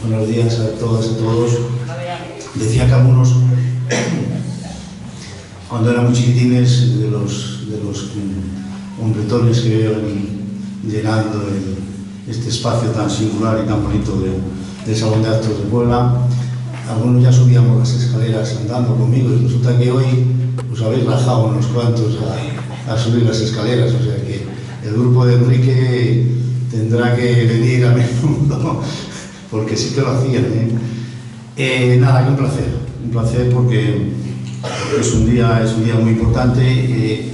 Buenos días a todas y todos. Decía que algunos, cuando eran muy chiquitines, de los hombretones que veo llenando este espacio tan singular y tan bonito del Salón de Actos de Puebla, algunos ya subíamos las escaleras andando conmigo, y resulta que hoy os habéis bajado unos cuantos a subir las escaleras, o sea que el grupo de Enrique tendrá que venir a menudo, porque sí que lo hacían, ¿eh? Nada, que un placer porque es un día muy importante.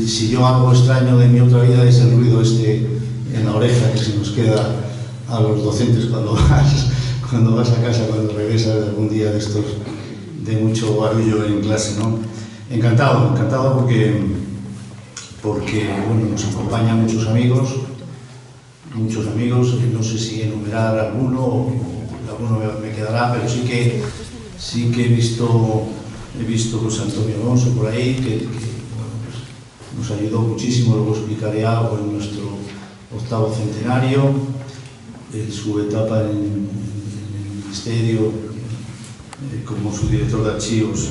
Si yo algo extraño de mi otra vida es el ruido en la oreja que se nos queda a los docentes cuando vas a casa, cuando regresas de algún día de estos de mucho barullo en clase, ¿no? Encantado porque bueno, nos acompañan muchos amigos, no sé si enumerar alguno me quedará, pero sí que he visto José Antonio Alonso por ahí, que bueno, pues, nos ayudó muchísimo, luego explicaré algo en nuestro 8º centenario, en su etapa en el Ministerio, como su director de archivos.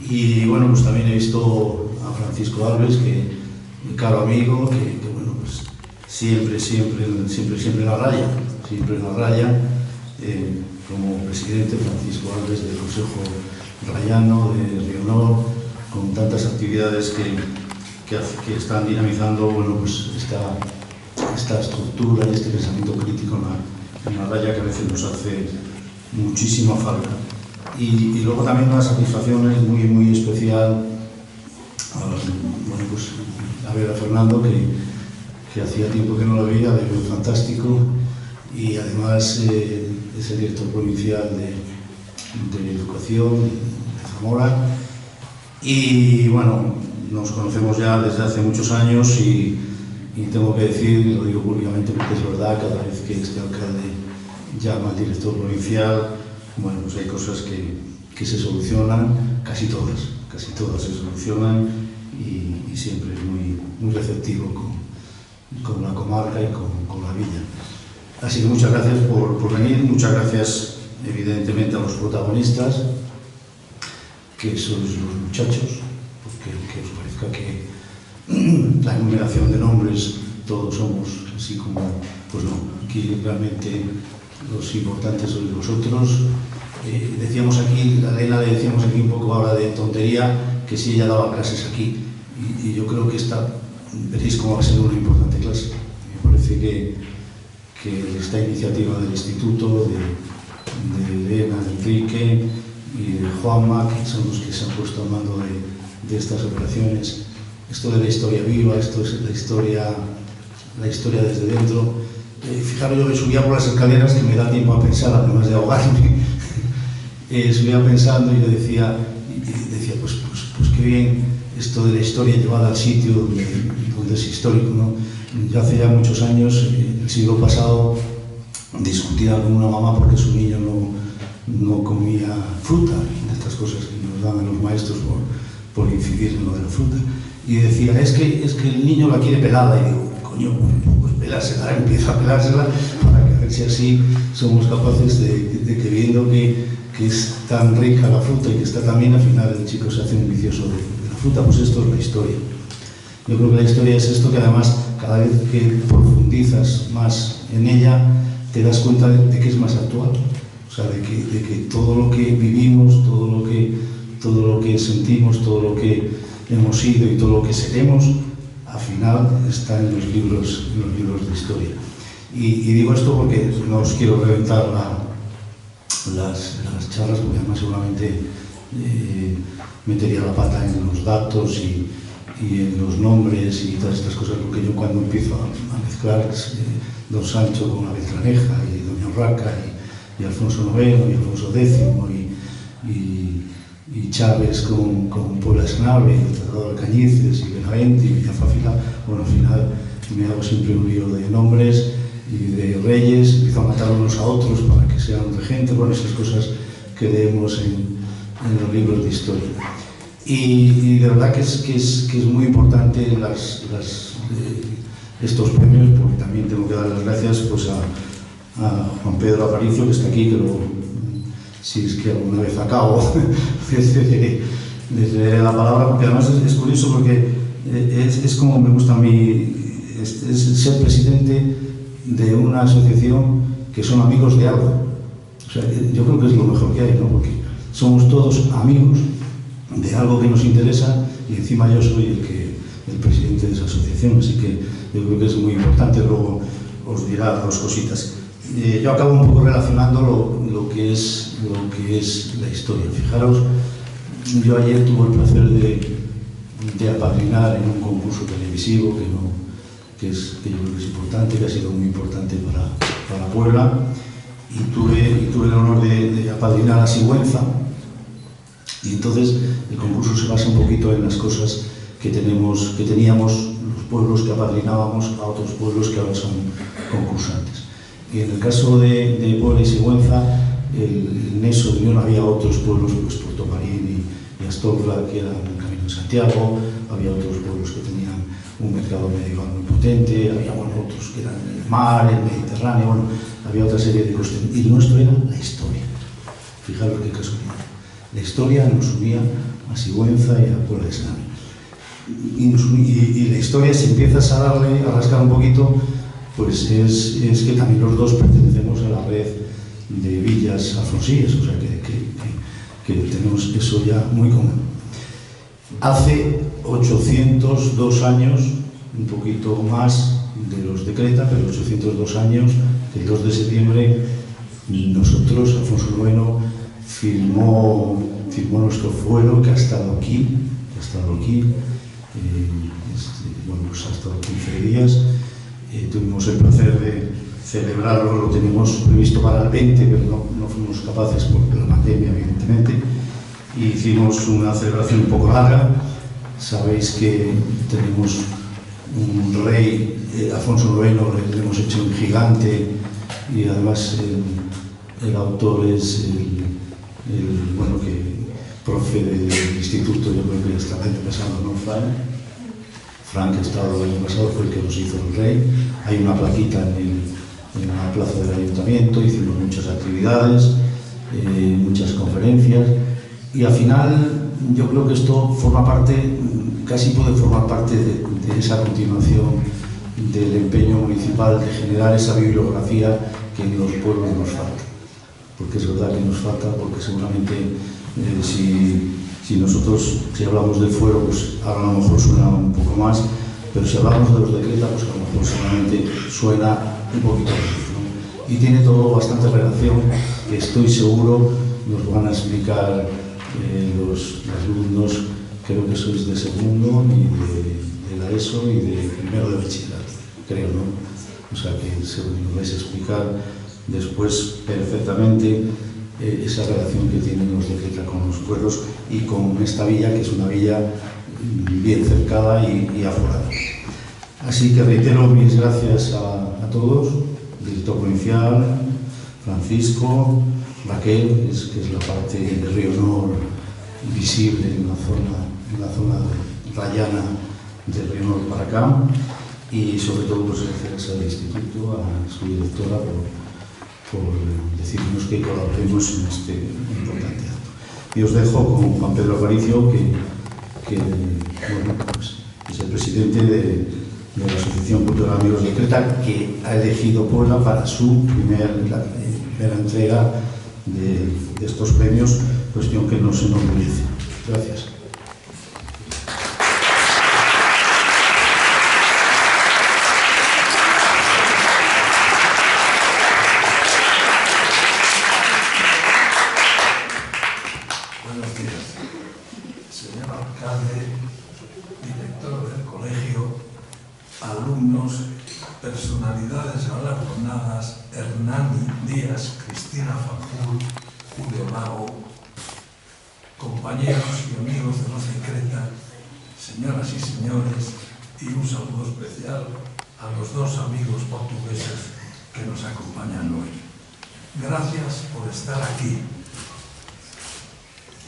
Y bueno, pues también he visto a Francisco Alves, que mi caro amigo, que bueno, pues siempre en la raya, como presidente Francisco Alves del Consejo Rayano de Rionor, con tantas actividades que están dinamizando, bueno, pues esta estructura y este pensamiento crítico en la raya, que a veces nos hace muchísima falta. Y luego también una satisfacción muy especial bueno, pues, a ver a Fernando, que hacía tiempo que no lo veía, le veo fantástico, y además es el director provincial de Educación de Zamora, y bueno, nos conocemos ya desde hace muchos años, y tengo que decir, y lo digo públicamente porque es verdad, cada vez que este alcalde llama al director provincial, bueno, pues hay cosas que se solucionan, casi todas se solucionan, y siempre es muy receptivo con la comarca y con la villa. Así que muchas gracias por venir, muchas gracias evidentemente a los protagonistas, que sois los muchachos, porque aunque os parezca que la enumeración de nombres todos somos así como, pues no, aquí realmente los importantes sois vosotros. Decíamos aquí, a Elena le decíamos aquí un poco ahora de tontería, que si ella daba clases aquí, y yo creo que veréis cómo va a ser una importante clase. Me parece que esta iniciativa del Instituto, de Elena, de Enrique y de Juanma, que son los que se han puesto al mando de estas operaciones, esto de la historia viva, esto es la historia desde dentro. Fijaros, yo me subía por las escaleras, que me da tiempo a pensar, además de ahogarme. Subía pensando y yo decía pues qué bien esto de la historia llevada al sitio donde es histórico, ¿no? Yo hace ya muchos años, el siglo pasado, discutía con una mamá porque su niño no comía fruta, y estas cosas que nos dan a los maestros por incidir en lo de la fruta, y decía, es que el niño la quiere pelada, y digo, coño, pues pelársela, empieza a pelársela, para que a ver si así somos capaces de que viendo que es tan rica la fruta y que está tan bien, al final el chico se hace un vicioso de la fruta. Pues esto es la historia. Yo creo que la historia es esto, que además cada vez que profundizas más en ella te das cuenta de que es más actual, o sea, de que todo lo que vivimos, todo lo que sentimos, todo lo que hemos sido y todo lo que seremos, al final está en los libros de historia. Y digo esto porque no os quiero reventar las charlas, porque además seguramente metería la pata en los datos y en los nombres y todas estas cosas, porque yo cuando empiezo a mezclar Don Sancho con la Beltraneja y Doña Urraca Alfonso IX y Alfonso X y Chávez con Puebla Esnave, y el Tratado de Alcañices, y Benavente, y Villafáfila. Bueno, al final me hago siempre un lío de nombres y de reyes, empiezo a matar unos a otros para que sean regentes, bueno, esas cosas que leemos en los libros de historia. Y de verdad que es muy importante estos premios, porque también tengo que dar las gracias pues, a Juan Pedro Aparicio, que está aquí, que si es que alguna vez acabo, les leeré la palabra, porque además es curioso, porque es como me gusta a mí, es ser presidente de una asociación que son amigos de algo. O sea, yo creo que es lo mejor que hay, ¿no? Porque somos todos amigos de algo que nos interesa, y encima yo soy el presidente de esa asociación, así que yo creo que es muy importante. Luego os dirá dos cositas. Yo acabo un poco relacionando lo que es la historia. Fijaros, yo ayer tuve el placer de apadrinar en un concurso televisivo que yo creo que es importante, que ha sido muy importante para Puebla, y tuve el honor de apadrinar a Sigüenza. Y entonces el concurso se basa un poquito en las cosas que teníamos los pueblos que apadrinábamos a otros pueblos que ahora son concursantes. Y en el caso de Puebla y Sigüenza, el nexo de unión, había otros pueblos, pues Puerto Marín y Astolfla, que eran el Camino de Santiago, había otros pueblos que tenían un mercado medieval muy potente, había otros que eran el mar, el Mediterráneo, había otra serie de cosas. Y el nuestro era la historia. Fijaros qué casualidad. La historia nos unía a Sigüenza y a Puebla de Esnave. Y la historia, si empiezas a rascar un poquito, pues es que también los dos pertenecemos a la red de villas alfonsíes, o sea que tenemos eso ya muy común. Hace 802 años, un poquito más de los decreta, pero 802 años, el 2 de septiembre, nosotros, Alfonso IX, firmó nuestro fuero, que ha estado aquí, pues ha estado 15 días. Tuvimos el placer de celebrarlo, lo teníamos previsto para el 20, pero no fuimos capaces por la pandemia, evidentemente, y hicimos una celebración un poco larga. Sabéis que tenemos un rey, Alfonso IX, le hemos hecho un gigante, y además el autor es que profe del instituto, yo creo que hasta el año pasado, ¿no, Frank, que ha estado el año pasado, fue el que nos hizo el rey. Hay una plaquita en la plaza del ayuntamiento, hicimos muchas actividades, muchas conferencias, y al final yo creo que esto forma parte, casi puede formar parte de esa continuación del empeño municipal de generar esa bibliografía que en los pueblos nos falta. Porque es verdad que nos falta, porque seguramente si nosotros, si hablamos del fuero, pues ahora a lo mejor suena un poco más, pero si hablamos de los decretas, pues a lo mejor seguramente suena un poquito menos, ¿no? Y tiene todo bastante relación, que estoy seguro nos van a explicar los alumnos, creo que sois de segundo y de la ESO y de primero de bachillerato, creo, ¿no? O sea que seguro nos vais a explicar después perfectamente esa relación que tienen los decretas con los pueblos y con esta villa, que es una villa bien cercada y aforada. Así que reitero mis gracias a todos, director provincial, Francisco, Raquel, que es la parte del Río Nor visible en la zona rayana del Río Nor para acá, y sobre todo pues gracias al instituto, a su directora por decirnos que colaboremos en este importante acto. Y os dejo con Juan Pedro Aparicio, que pues, es el presidente de la Asociación Cultural Amigos de Creta, que ha elegido Puebla para su primera entrega de estos premios, cuestión que nos enorgullece. Gracias. Buenos días, señor alcalde, director del colegio, alumnos, personalidades galardonadas, Hernani Díaz, Cristina Azul, Julio Lago, compañeros y amigos de Los de Creta, señoras y señores, y un saludo especial a los dos amigos portugueses que nos acompañan hoy. Gracias por estar aquí.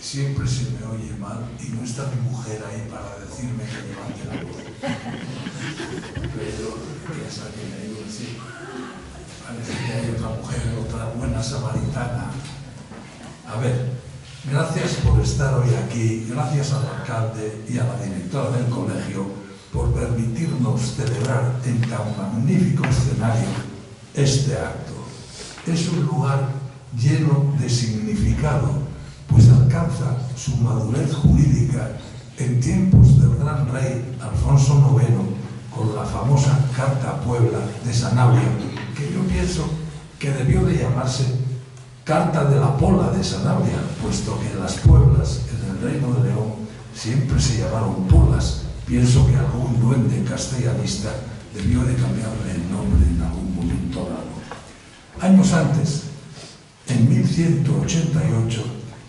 Siempre se me oye mal y no está mi mujer ahí para decirme que levante la voz. Pero ya saben, sí. Parece que hay otra mujer, otra buena samaritana. A ver, gracias por estar hoy aquí, gracias al alcalde y a la directora del colegio por permitirnos celebrar en tan magnífico escenario este acto. Es un lugar lleno de significado, pues alcanza su madurez jurídica en tiempos del gran rey Alfonso IX con la famosa Carta a Puebla de Sanabria, que yo pienso que debió de llamarse Carta de la Pola de Sanabria, puesto que las pueblas en el Reino de León siempre se llamaron polas. Pienso que algún duende castellanista debió de cambiarle el nombre en algún momento dado. Años antes, en 1188,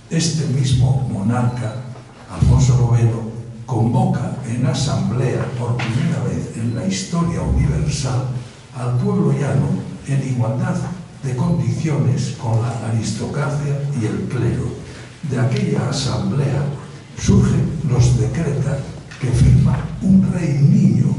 este mismo monarca, Alfonso IX, convoca en asamblea por primera vez en la historia universal al pueblo llano en igualdad de condiciones con la aristocracia y el clero. De aquella asamblea surgen los decretas que firma un rey niño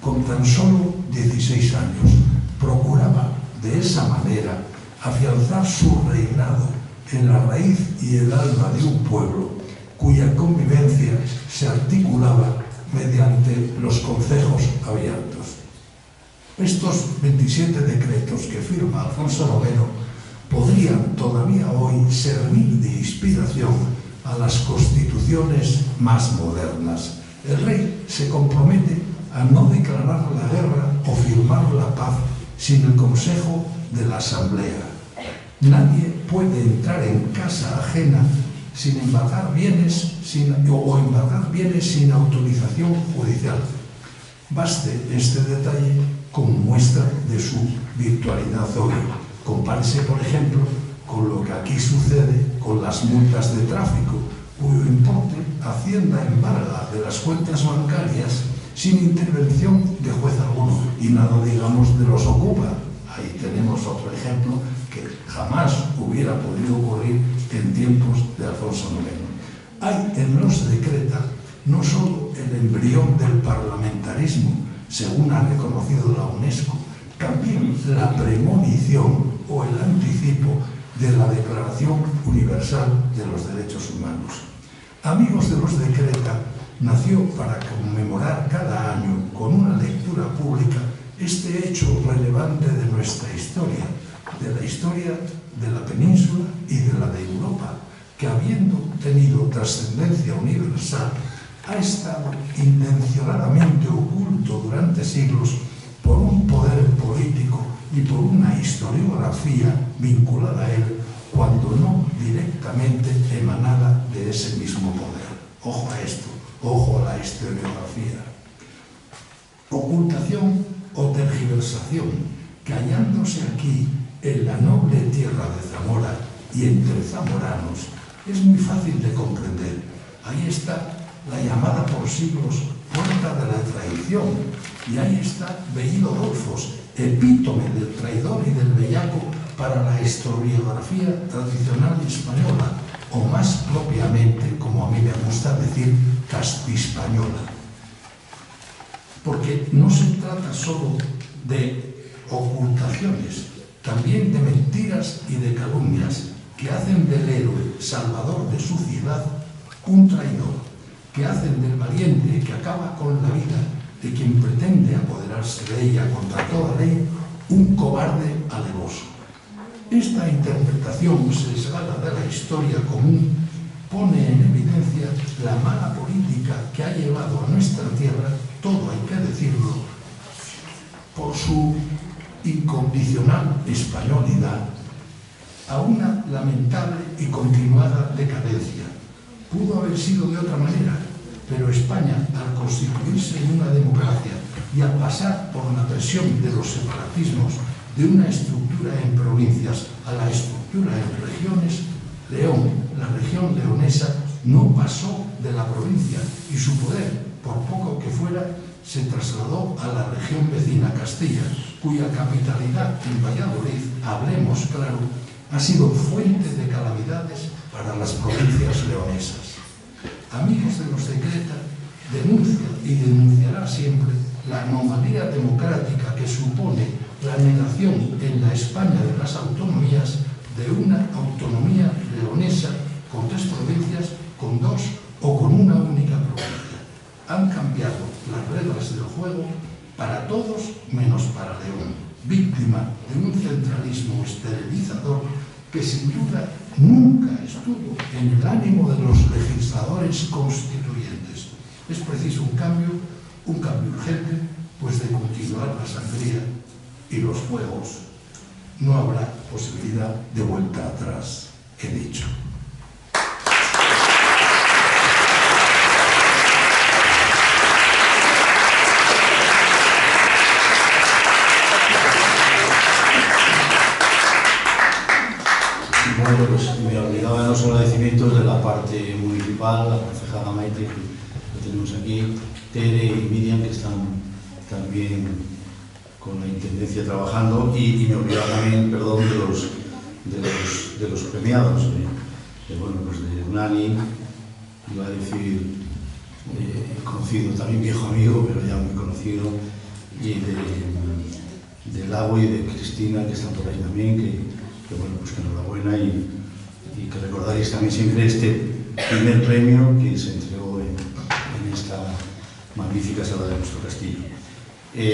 con tan solo 16 años. Procuraba de esa manera afianzar su reinado en la raíz y el alma de un pueblo cuya convivencia se articulaba mediante los concejos abiertos. Estos 27 decretos que firma Alfonso IX podrían todavía hoy servir de inspiración a las constituciones más modernas. El rey se compromete a no declarar la guerra o firmar la paz sin el consejo de la asamblea. Nadie puede entrar en casa ajena sin embargar bienes o embargar bienes sin autorización judicial. Baste este detalle como muestra de su virtualidad hoy. Compárese, por ejemplo, con lo que aquí sucede con las multas de tráfico, cuyo importe Hacienda embarga de las cuentas bancarias sin intervención de juez alguno, y nada digamos de los ocupa. Ahí tenemos otro ejemplo que jamás hubiera podido ocurrir en tiempos de Alfonso IX. Hay en los decretas no solo el embrión del parlamentarismo, según ha reconocido la UNESCO, también la premonición o el anticipo de la Declaración Universal de los Derechos Humanos. Amigos de los Decretas nació para conmemorar cada año con una lectura pública este hecho relevante de nuestra historia, de la historia de la península y de la de Europa, que habiendo tenido trascendencia universal, ha estado intencionadamente oculto durante siglos por un poder político y por una historiografía vinculada a él, cuando no directamente emanada de ese mismo poder. Ojo a esto, ojo a la historiografía. Ocultación o tergiversación que hallándose aquí en la noble tierra de Zamora y entre zamoranos es muy fácil de comprender. Ahí está la llamada por siglos puerta de la traición, y ahí está Bellido Dolfos, epítome del traidor y del bellaco para la historiografía tradicional española, o más propiamente, como a mí me gusta decir, castiespañola. Porque no se trata solo de ocultaciones, también de mentiras y de calumnias que hacen del héroe salvador de su ciudad un traidor, que hacen del valiente que acaba con la vida de quien pretende apoderarse de ella contra toda ley un cobarde alevoso. Esta interpretación sesgada de la historia común pone en evidencia la mala política que ha llevado a nuestra tierra, todo hay que decirlo, por su incondicional españolidad, a una lamentable y continuada decadencia. Pudo haber sido de otra manera, pero España, al constituirse en una democracia y al pasar por la presión de los separatismos de una estructura estructura en provincias a la estructura en regiones, León, la región leonesa, no pasó de la provincia y su poder, por poco que fuera, se trasladó a la región vecina Castilla, cuya capitalidad en Valladolid, hablemos claro, ha sido fuente de calamidades para las provincias leonesas. Amigos de los Decreta denuncia y denunciará siempre la anomalía democrática que supone la negación en la España de las autonomías de una autonomía leonesa con 3 provincias, con 2 o con una única provincia. Han cambiado las reglas del juego para todos menos para León, víctima de un centralismo esterilizador que sin duda nunca estuvo en el ánimo de los legisladores constituyentes. Es preciso un cambio urgente, pues de continuar la sangría y los fuegos no habrá posibilidad de vuelta atrás, he dicho. Bueno, pues me olvidaba de los agradecimientos de la parte municipal, la concejala Maite, que tenemos aquí, Tere y Miriam, que están también con la intendencia trabajando, y me olvidaba también, perdón, de los premiados, bueno, pues de Nani, iba a decir, conocido, también viejo amigo, pero ya muy conocido, y de Lago y de Cristina, que están por ahí también, que bueno, pues que enhorabuena y que recordaréis también siempre este primer premio que se entregó en esta magnífica sala de nuestro castillo.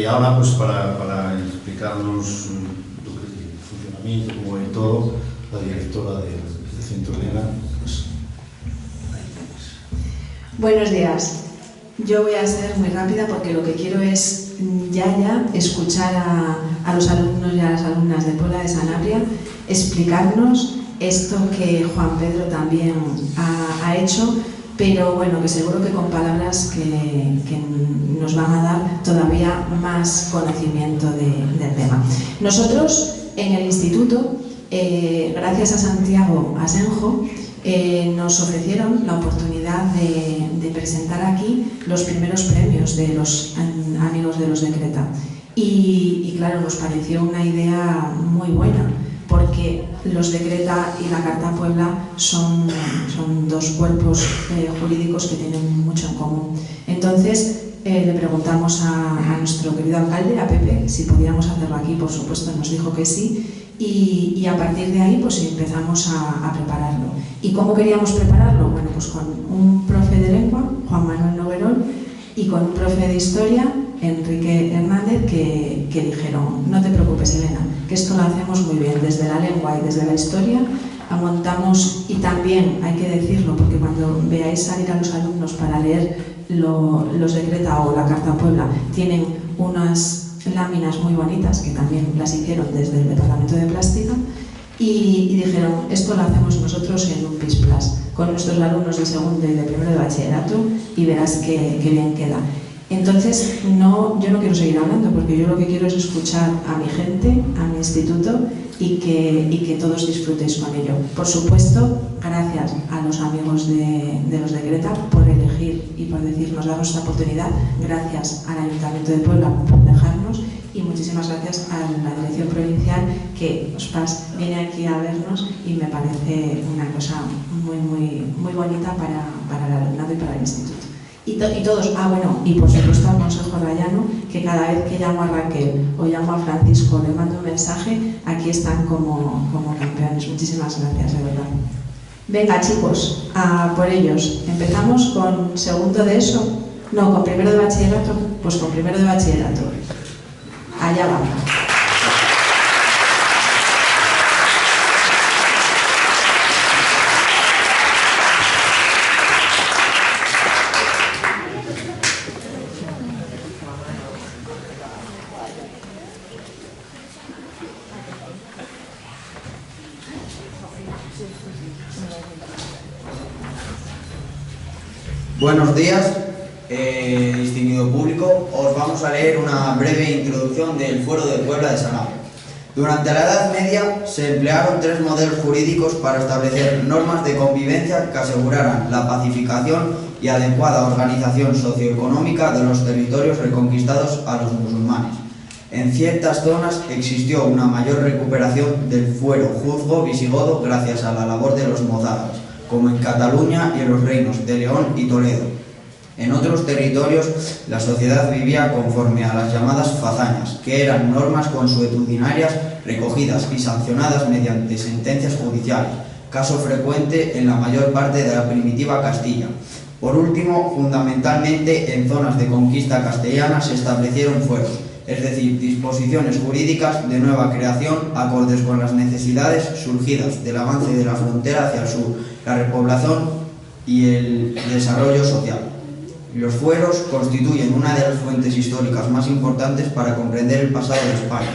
Ahora, pues para explicarnos el funcionamiento, como de todo, la directora del Centro Elena, pues ahí tenéis. Buenos días. Yo voy a ser muy rápida porque lo que quiero es ya escuchar a los alumnos y a las alumnas de Puebla de Sanabria explicarnos esto que Juan Pedro también ha hecho, pero bueno, que seguro que con palabras que nos van a dar todavía más conocimiento del tema. Nosotros en el instituto, gracias a Santiago Asenjo, nos ofrecieron la oportunidad de presentar aquí los primeros premios de los amigos de los Decreta. Y claro, nos pareció una idea muy buena, porque los Decreta y la Carta Puebla son 2 cuerpos jurídicos que tienen mucho en común. Entonces, le preguntamos a nuestro querido alcalde, a Pepe, si podíamos hacerlo aquí. Por supuesto, nos dijo que sí. Y a partir de ahí pues empezamos a prepararlo. ¿Y cómo queríamos prepararlo? Bueno, pues con un profe de lengua, Juan Manuel Noguerol, y con un profe de historia, Enrique Hernández, que dijeron: no te preocupes, Elena, que esto lo hacemos muy bien, desde la lengua y desde la historia montamos. Y también hay que decirlo, porque cuando veáis salir a los alumnos para leer los Decreta o la Carta Puebla, tienen unas láminas muy bonitas que también las hicieron desde el departamento de plástica, y dijeron: esto lo hacemos nosotros en un PIS+, con nuestros alumnos de segundo y de primero de bachillerato, y verás que bien queda. Entonces, yo no quiero seguir hablando, porque yo lo que quiero es escuchar a mi gente, a mi instituto, y que todos disfrutéis con ello. Por supuesto, gracias a los amigos de los Decreta por elegir y por decirnos, darnos esta oportunidad. Gracias al Ayuntamiento de Puebla por dejarnos, y muchísimas gracias a la Dirección Provincial, que viene aquí a vernos, y me parece una cosa muy, muy, muy bonita para el alumnado y para el instituto. Y todos, bueno, y por supuesto al Consejo Rayano, que cada vez que llamo a Raquel o llamo a Francisco, le mando un mensaje, aquí están como campeones. Muchísimas gracias, de verdad. Venga, chicos, a por ellos. Empezamos con segundo de ESO. No, con primero de bachillerato. Pues con primero de bachillerato. Allá vamos. Buenos días, distinguido público. Os vamos a leer una breve introducción del Fuero de Puebla de Sanabria. Durante la Edad Media se emplearon 3 modelos jurídicos para establecer normas de convivencia que aseguraran la pacificación y adecuada organización socioeconómica de los territorios reconquistados a los musulmanes. En ciertas zonas existió una mayor recuperación del fuero juzgo visigodo gracias a la labor de los mozárabes, como en Cataluña y en los reinos de León y Toledo. En otros territorios, la sociedad vivía conforme a las llamadas fazañas, que eran normas consuetudinarias recogidas y sancionadas mediante sentencias judiciales, caso frecuente en la mayor parte de la primitiva Castilla. Por último, fundamentalmente en zonas de conquista castellana se establecieron fueros, es decir, disposiciones jurídicas de nueva creación acordes con las necesidades surgidas del avance de la frontera hacia el sur, la repoblación y el desarrollo social. Los fueros constituyen una de las fuentes históricas más importantes para comprender el pasado de España.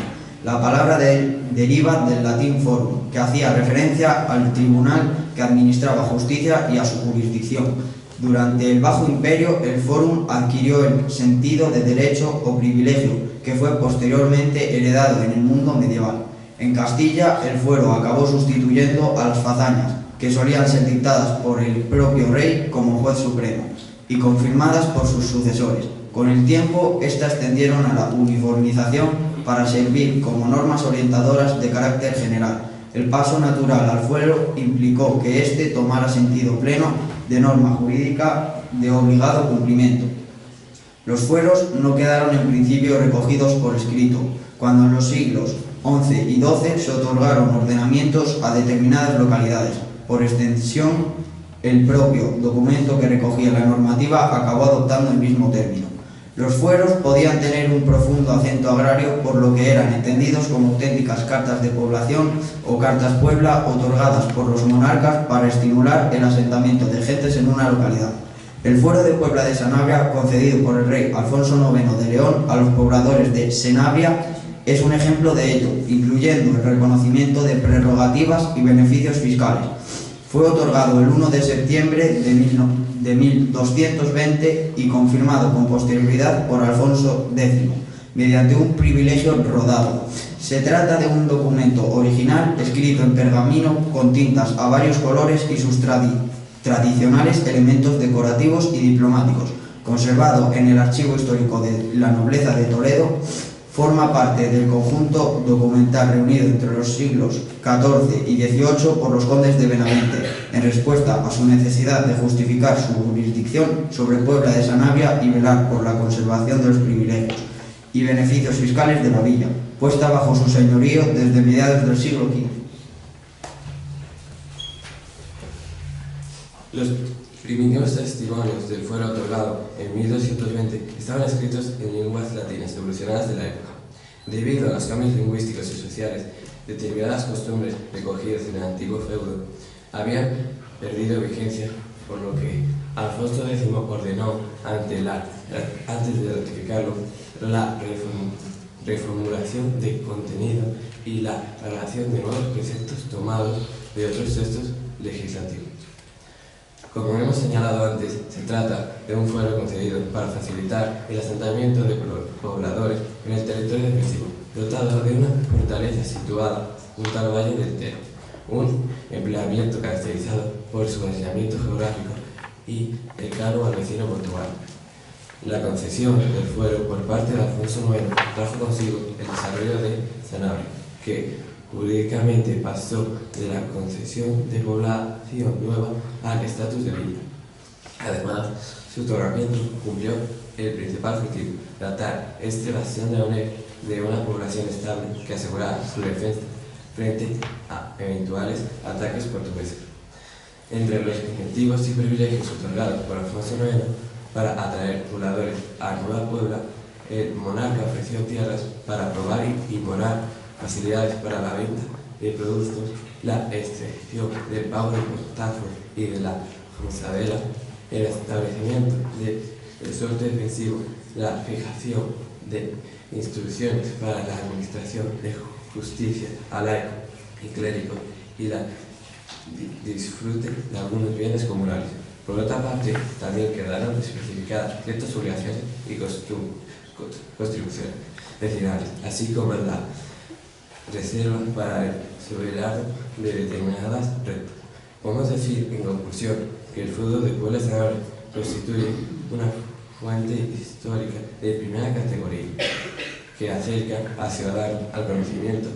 La palabra deriva del latín forum, que hacía referencia al tribunal que administraba justicia y a su jurisdicción. Durante el Bajo Imperio, el forum adquirió el sentido de derecho o privilegio, que fue posteriormente heredado en el mundo medieval. En Castilla, el fuero acabó sustituyendo a las fazañas, que solían ser dictadas por el propio rey como juez supremo y confirmadas por sus sucesores. Con el tiempo, estas tendieron a la uniformización para servir como normas orientadoras de carácter general. El paso natural al fuero implicó que éste tomara sentido pleno de norma jurídica de obligado cumplimiento. Los fueros no quedaron en principio recogidos por escrito, cuando en los siglos XI y XII se otorgaron ordenamientos a determinadas localidades. Por extensión, el propio documento que recogía la normativa acabó adoptando el mismo término. Los fueros podían tener un profundo acento agrario, por lo que eran entendidos como auténticas cartas de población o cartas puebla otorgadas por los monarcas para estimular el asentamiento de gentes en una localidad. El fuero de Puebla de Sanabria, concedido por el rey Alfonso IX de León a los pobladores de Sanabria, es un ejemplo de ello, incluyendo el reconocimiento de prerrogativas y beneficios fiscales. Fue otorgado el 1 de septiembre de 1220 y confirmado con posterioridad por Alfonso X, mediante un privilegio rodado. Se trata de un documento original escrito en pergamino con tintas a varios colores y sus tradicionales elementos decorativos y diplomáticos, conservado en el Archivo Histórico de la Nobleza de Toledo. Forma parte del conjunto documental reunido entre los siglos XIV y XVIII por los condes de Benavente, en respuesta a su necesidad de justificar su jurisdicción sobre Puebla de Sanabria y velar por la conservación de los privilegios y beneficios fiscales de la villa, puesta bajo su señorío desde mediados del siglo XV. Los primitivos testimonios del fuero otorgado en 1220 estaban escritos en lenguas latinas evolucionadas de la época. Debido a los cambios lingüísticos y sociales, determinadas costumbres recogidas en el antiguo feudo habían perdido vigencia, por lo que Alfonso X ordenó, antes de ratificarlo, la reformulación de contenido y la relación de nuevos preceptos tomados de otros textos legislativos. Como hemos señalado antes, se trata de un fuero concedido para facilitar el asentamiento de pobladores en el territorio defensivo, dotado de una fortaleza situada junto al Valle del Tero, un empleamiento caracterizado por su aislamiento geográfico y cercano al vecino Portugal. La concesión del fuero por parte de Alfonso IX trajo consigo el desarrollo de Sanabria, que jurídicamente pasó de la concesión de población nueva al estatus de villa. Además, su otorgamiento cumplió el principal objetivo, tratar este bastión de una población estable que asegurara su defensa frente a eventuales ataques portugueses. Entre los incentivos y privilegios otorgados por Alfonso IX para atraer pobladores a Nueva Puebla, el monarca ofreció tierras para probar y morar, facilidades para la venta de productos, la excepción del pago de portazos y de la mozzarella, el establecimiento del resorte defensivo, la fijación de instrucciones para la administración de justicia a laicos y clérigos y la disfrute de algunos bienes comunales. Por otra parte, también quedaron especificadas ciertas obligaciones y contribuciones vecinales, así como la reservas para el soberano de determinadas rentas. Podemos decir, en conclusión, que el feudo de Puebla de Sanabria constituye una fuente histórica de primera categoría que acerca al ciudadano al conocimiento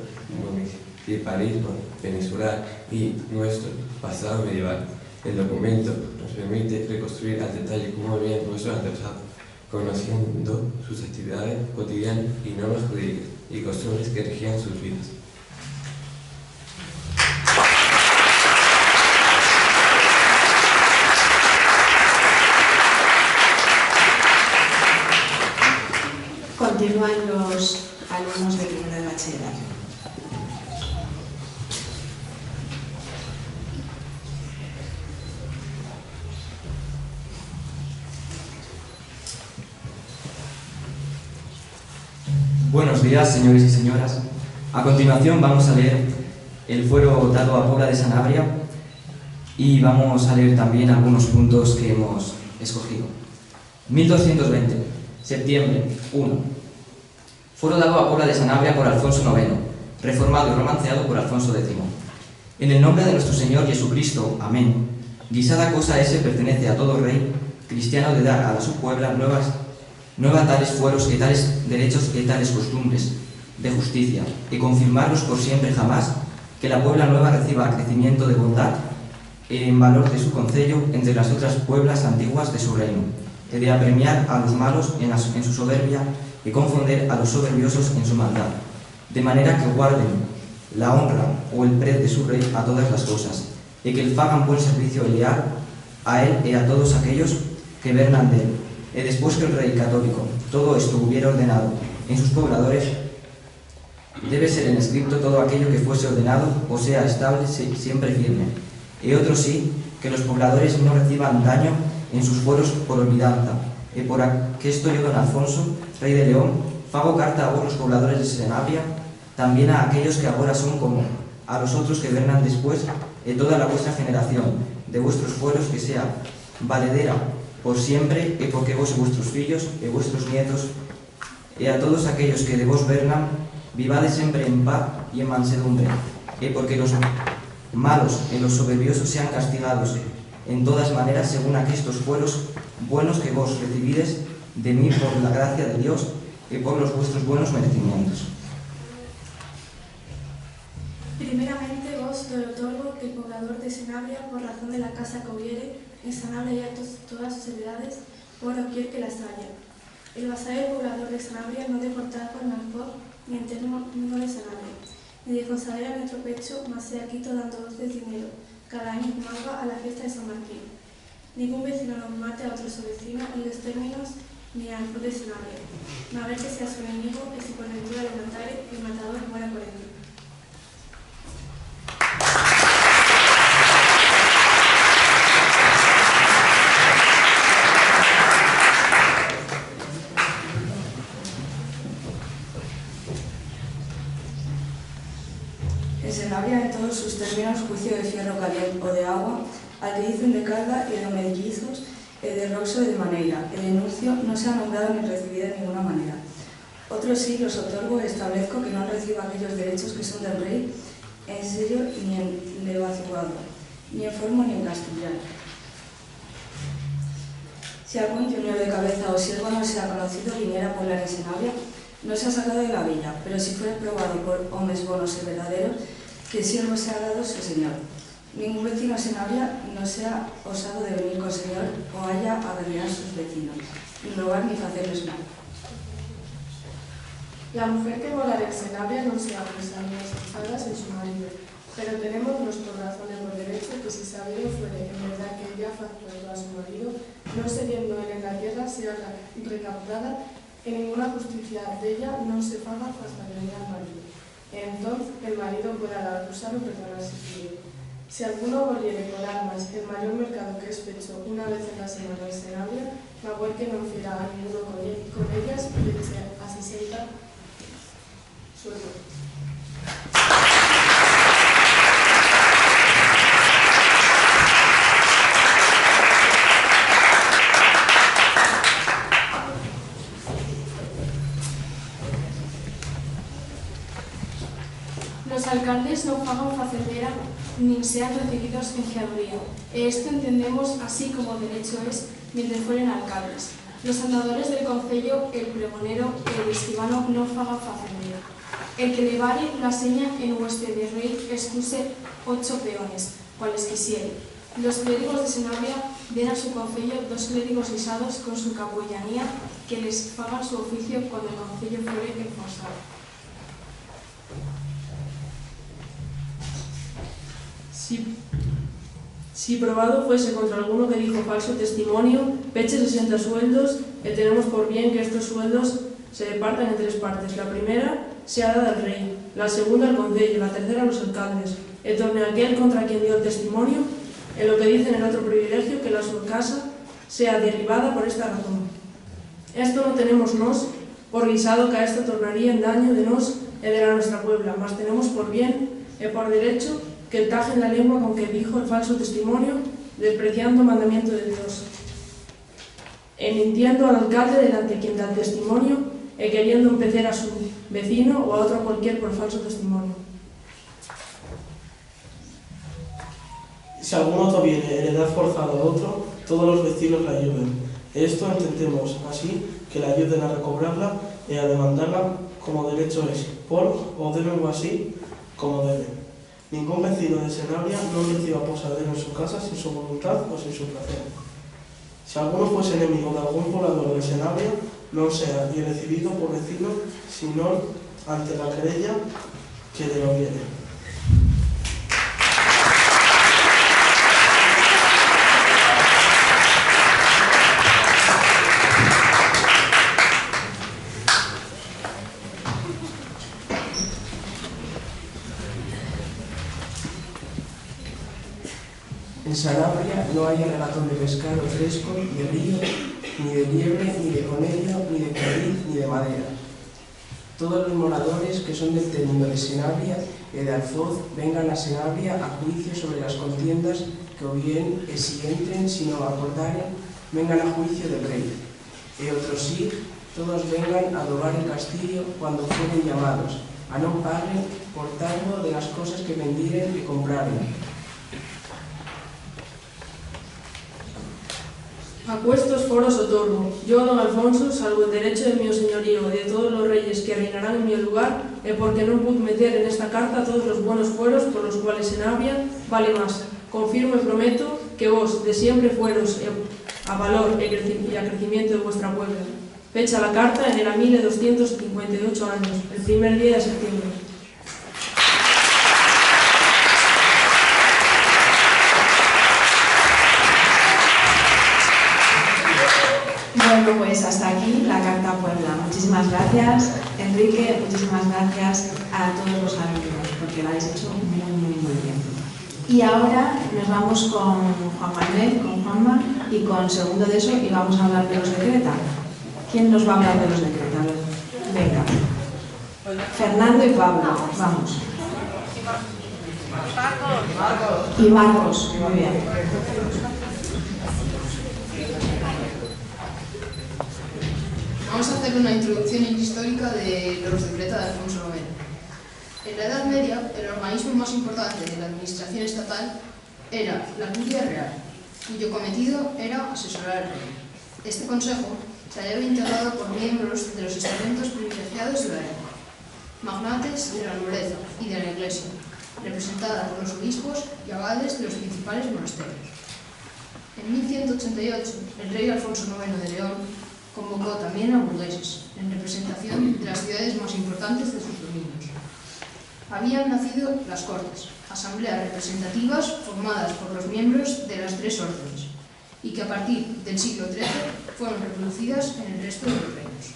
municipalismo peninsular y nuestro pasado medieval. El documento nos permite reconstruir al detalle cómo vivían nuestros antepasados, conociendo sus actividades cotidianas y normas jurídicas y costumbres que regían sus vidas. Continúan los alumnos de primero de bachillerato. Buenos días, señores y señoras. A continuación vamos a leer el fuero dado a Puebla de Sanabria y vamos a leer también algunos puntos que hemos escogido. 1220, septiembre 1. Fuero dado a Puebla de Sanabria por Alfonso IX, reformado y romanceado por Alfonso X. En el nombre de nuestro Señor Jesucristo, amén. Guisada cosa ese pertenece a todo rey cristiano de dar a la su Puebla nueva tales fueros y tales derechos y tales costumbres de justicia, y confirmarlos por siempre jamás, que la Puebla nueva reciba crecimiento de bondad en valor de su concello entre las otras pueblas antiguas de su reino, que de apremiar a los malos en su soberbia y confonder a los soberbiosos en su maldad, de manera que guarden la honra o el prez de su rey a todas las cosas, y que le fagan buen servicio y leal a él y a todos aquellos que vernan de él. Y después que el rey católico todo esto hubiera ordenado en sus pobladores, debe ser en escrito todo aquello que fuese ordenado, o sea, estable, siempre firme. Y otro sí, que los pobladores no reciban daño en sus fueros por olvidanza. Y por aquesto yo, don Alfonso, rey de León, fago carta a vos los pobladores de Sanabria, también a aquellos que ahora son como a los otros que vernan después, y toda la vuestra generación de vuestros fueros que sea valedera por siempre, y porque vos y vuestros fillos y vuestros nietos, y a todos aquellos que de vos vernan, vivades siempre en paz y en mansedumbre, y porque los malos y los soberbiosos sean castigados en todas maneras según aquestos fueros buenos que vos recibides de mí por la gracia de Dios y por los vuestros buenos merecimientos. Primeramente vos lo otorgo que el poblador de Sanabria, por razón de la casa que hubiere, en Sanabria y todas sus heredades, por doquier que las haya. El vasallo del poblador de Sanabria no de cortar por Narpor, ni en término de Sanabria, ni de consagrar a nuestro pecho, mas sea quito dando voces dinero, cada año como haga a la fiesta de San Martín. Ningún vecino nos mate a otro su vecino, ni los términos, ni al de Sanabria. No haber que sea su enemigo, que si por ventura le matare, el matador muera por él. En Sanabria, en todos sus términos, juicio de fierro caliente o de agua, al que dicen de calda y de mellizos, de roxo y de maneira, el denuncio no se ha nombrado ni recibido de ninguna manera. Otros sí los otorgo y establezco que no reciba aquellos derechos que son del rey en serio ni en levazugado, ni en formo ni en castellano. Si algún junior de cabeza o siervo no sea conocido, viniera por la Sanabria, no se ha sacado de la villa, pero si fuera probado por hombres bonos y verdaderos, que siervo se ha dado su señor. Ningún vecino de Sanabria no sea osado de venir con señor o haya a venerar a sus vecinos, ni robar ni hacerles mal. La mujer que morar en Sanabria no sea presa ni esposadas en su marido, pero tenemos nuestras razones por derecho que si sabido fuere en verdad que ella facturó a su marido, no sediendo él en la tierra, sea recaptada, que ninguna justicia de ella no se paga hasta que venga el marido. Entonces el marido pueda acusar o perdonar si quiere. Si alguno volviere con armas el mayor mercado que es fecho una vez en la semana en Sanabria, favor que no fiera a ninguno con ellas y eche a 60 sueldo. traballadores non fagan facendera nin sean recibidos en fiaduría. E isto entendemos así como derecho es mientras fueren alcaldes. Los andadores del concello, el pregonero e el escribano non fagan facendera. El que levare la seña en hueste de rey excuse 8 peones, cuales quisiere. Los clérigos de Sanabria den a su concello 2 clérigos guisados con su capellanía que les fagan su oficio cuando el concello fuere enforzado. Si probado fuese contra alguno que dijo falso testimonio, peche 60 sueldos, y tenemos por bien que estos sueldos se repartan en 3 partes. La primera sea dada al rey, la segunda al concello, la tercera a los alcaldes. Y torne aquel contra quien dio el testimonio, en lo que dicen en otro privilegio, que la su casa sea derribada por esta razón. Esto no tenemos nos, por guisado que a esto tornaría en daño de nos y de la nuestra puebla, mas tenemos por bien y por derecho que tajen la lengua con que dijo el falso testimonio, despreciando el mandamiento de Dios, e mintiendo al alcalde delante quien da el testimonio, e queriendo empecer a su vecino o a otro cualquier por falso testimonio. Si alguno tuviere heredad forzada a otro, todos los vecinos la ayuden. Esto entendemos así, que la ayuden a recobrarla y a demandarla como derecho es, por o deben o así como deben. Ningún vecino de Sanabria no reciba posadero en su casa sin su voluntad o sin su placer. Si alguno fuese enemigo de algún poblador de Sanabria, no sea ni recibido por vecino, sino ante la querella que de lo viene. En Sanabria no hay regatón de pescado fresco, de río, ni de liebre, ni de conejo, ni de perdiz, ni de madera. Todos los moradores que son del término de Sanabria y de Alfoz vengan a Sanabria a juicio sobre las contiendas que o bien si entren, si no acordaren, vengan a juicio del rey. E otros sí, todos vengan a adobar el castillo cuando fueren llamados, a non paguen por tanto de las cosas que vendieren y compraren. Aquestos foros otorgo, yo, don Alfonso, salvo el derecho de mi señorío y de todos los reyes que reinarán en mi lugar, porque no pude meter en esta carta todos los buenos fueros por los cuales Sanabria vale más. Confirmo y prometo que vos de siempre fueros a valor y a crecimiento de vuestra puebla. Fecha la carta en el 1258 años, el primer día de septiembre. Bueno, pues hasta aquí la Carta a Puebla. Muchísimas gracias, Enrique, muchísimas gracias a todos los alumnos, porque lo habéis hecho muy bien. Y ahora nos vamos con Juan Manuel, con Juanma y con segundo de eso y vamos a hablar de los decreta. ¿Quién nos va a hablar de los decreta? Venga. Fernando y Pablo, vamos. Y Marcos, muy bien. Vamos a hacer una introducción histórica de los decretos de Alfonso IX. En la Edad Media, el organismo más importante de la administración estatal era la Curia Real, cuyo cometido era asesorar al rey. Este consejo se hallaba integrado por miembros de los estamentos privilegiados de la época, magnates de la nobleza y de la Iglesia, representada por los obispos y abades de los principales monasterios. En 1188, el rey Alfonso IX de León convocó también a burgueses, en representación de las ciudades más importantes de sus dominios. Habían nacido las Cortes, asambleas representativas formadas por los miembros de las 3 órdenes, y que a partir del siglo XIII fueron reproducidas en el resto de los reinos.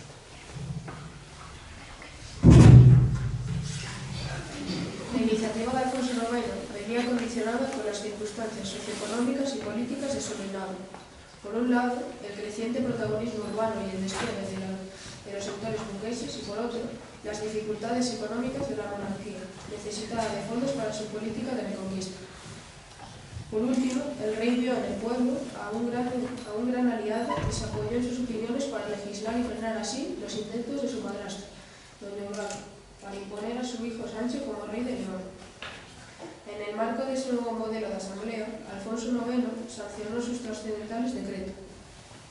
La iniciativa de Alfonso IX venía condicionada por las circunstancias socioeconómicas y políticas de su reinado. Por un lado, el creciente protagonismo urbano y el despliegue de los sectores burgueses y por otro, las dificultades económicas de la monarquía, necesitada de fondos para su política de reconquista. Por último, el rey vio en el pueblo a un gran aliado y se apoyó en sus opiniones para legislar y frenar así los intentos de su madrastra, doña Urraca, para imponer a su hijo Sancho como rey de León. En el marco dese novo modelo de asamblea, Alfonso IX sancionou sus trascendentales decretos.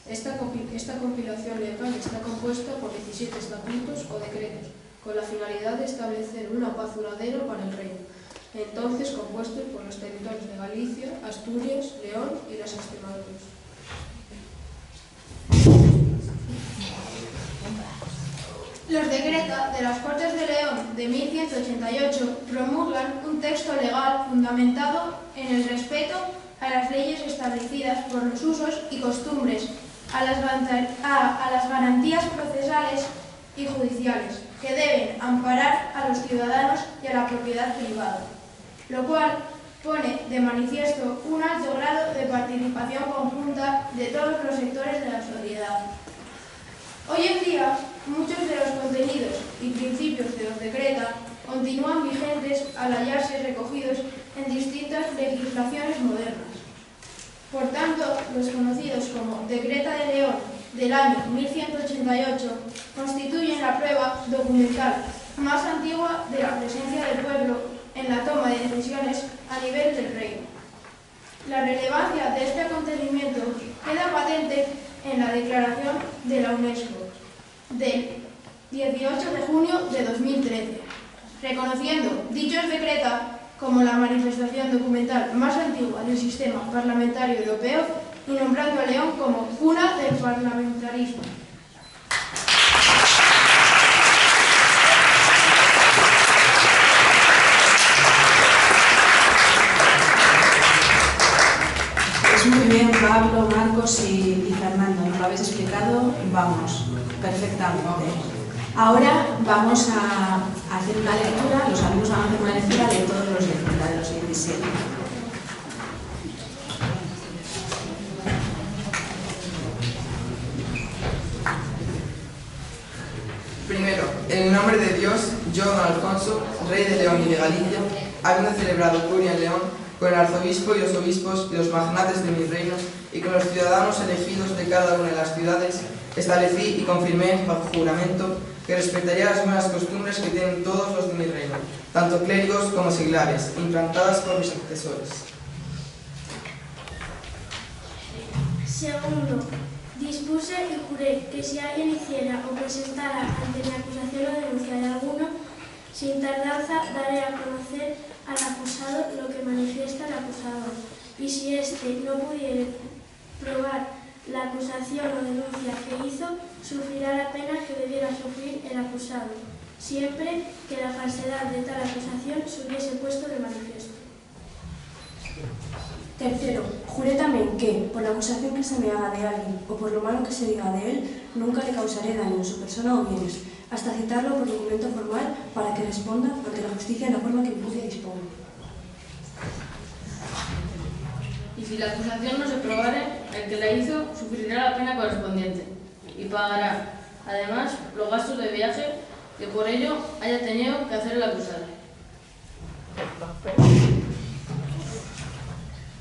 Esta compilación legal está compuesta por 17 estatutos o decretos, con la finalidad de establecer una paz duradera para el reino, entonces compuesto por los territorios de Galicia, Asturias, León y las Extremaduras. Los decretos de las Cortes de León de 1188 promulgan un texto legal fundamentado en el respeto a las leyes establecidas por los usos y costumbres, a las garantías procesales y judiciales, que deben amparar a los ciudadanos y a la propiedad privada, lo cual pone de manifiesto un alto grado de participación conjunta de todos los sectores de la sociedad. Hoy en día, muchos de los contenidos y principios de los decretos continúan vigentes al hallarse recogidos en distintas legislaciones modernas. Por tanto, los conocidos como Decreta de León del año 1188 constituyen la prueba documental más antigua de la presencia del pueblo en la toma de decisiones a nivel del reino. La relevancia de este acontecimiento queda patente en la Declaración de la UNESCO del 18 de junio de 2013, reconociendo dichos decretos como la manifestación documental más antigua del sistema parlamentario europeo y nombrando a León como cuna del parlamentarismo. Pues muy bien, Pablo, Marcos y Fernando, nos lo habéis explicado, vamos, perfectamente. Ahora vamos a hacer una lectura, los alumnos van a hacer una lectura de todos los decretos, de los 27. Primero, en el nombre de Dios, yo, don Alfonso, rey de León y de Galicia, habiendo celebrado curia en León, con el arzobispo y los obispos y los magnates de mi reino, y con los ciudadanos elegidos de cada una de las ciudades, establecí y confirmé bajo juramento que respetaría las buenas costumbres que tienen todos los de mi reino, tanto clérigos como seglares, implantadas por mis antecesores. Segundo, dispuse y juré que si alguien hiciera o presentara ante mi acusación o denuncia de alguno, sin tardanza daré a conocer al acusado lo que manifiesta el acusador, y si éste no pudiere probar la acusación o denuncia que hizo, sufrirá la pena que debiera sufrir el acusado, siempre que la falsedad de tal acusación se hubiese puesto de manifiesto. Tercero, juré también que, por la acusación que se me haga de alguien o por lo malo que se diga de él, nunca le causaré daño en su persona o bienes, hasta citarlo por documento formal para que responda ante la justicia en la forma que mi juicio disponga. Y si la acusación no se probare, el que la hizo sufrirá la pena correspondiente y pagará, además, los gastos de viaje que por ello haya tenido que hacer el acusado.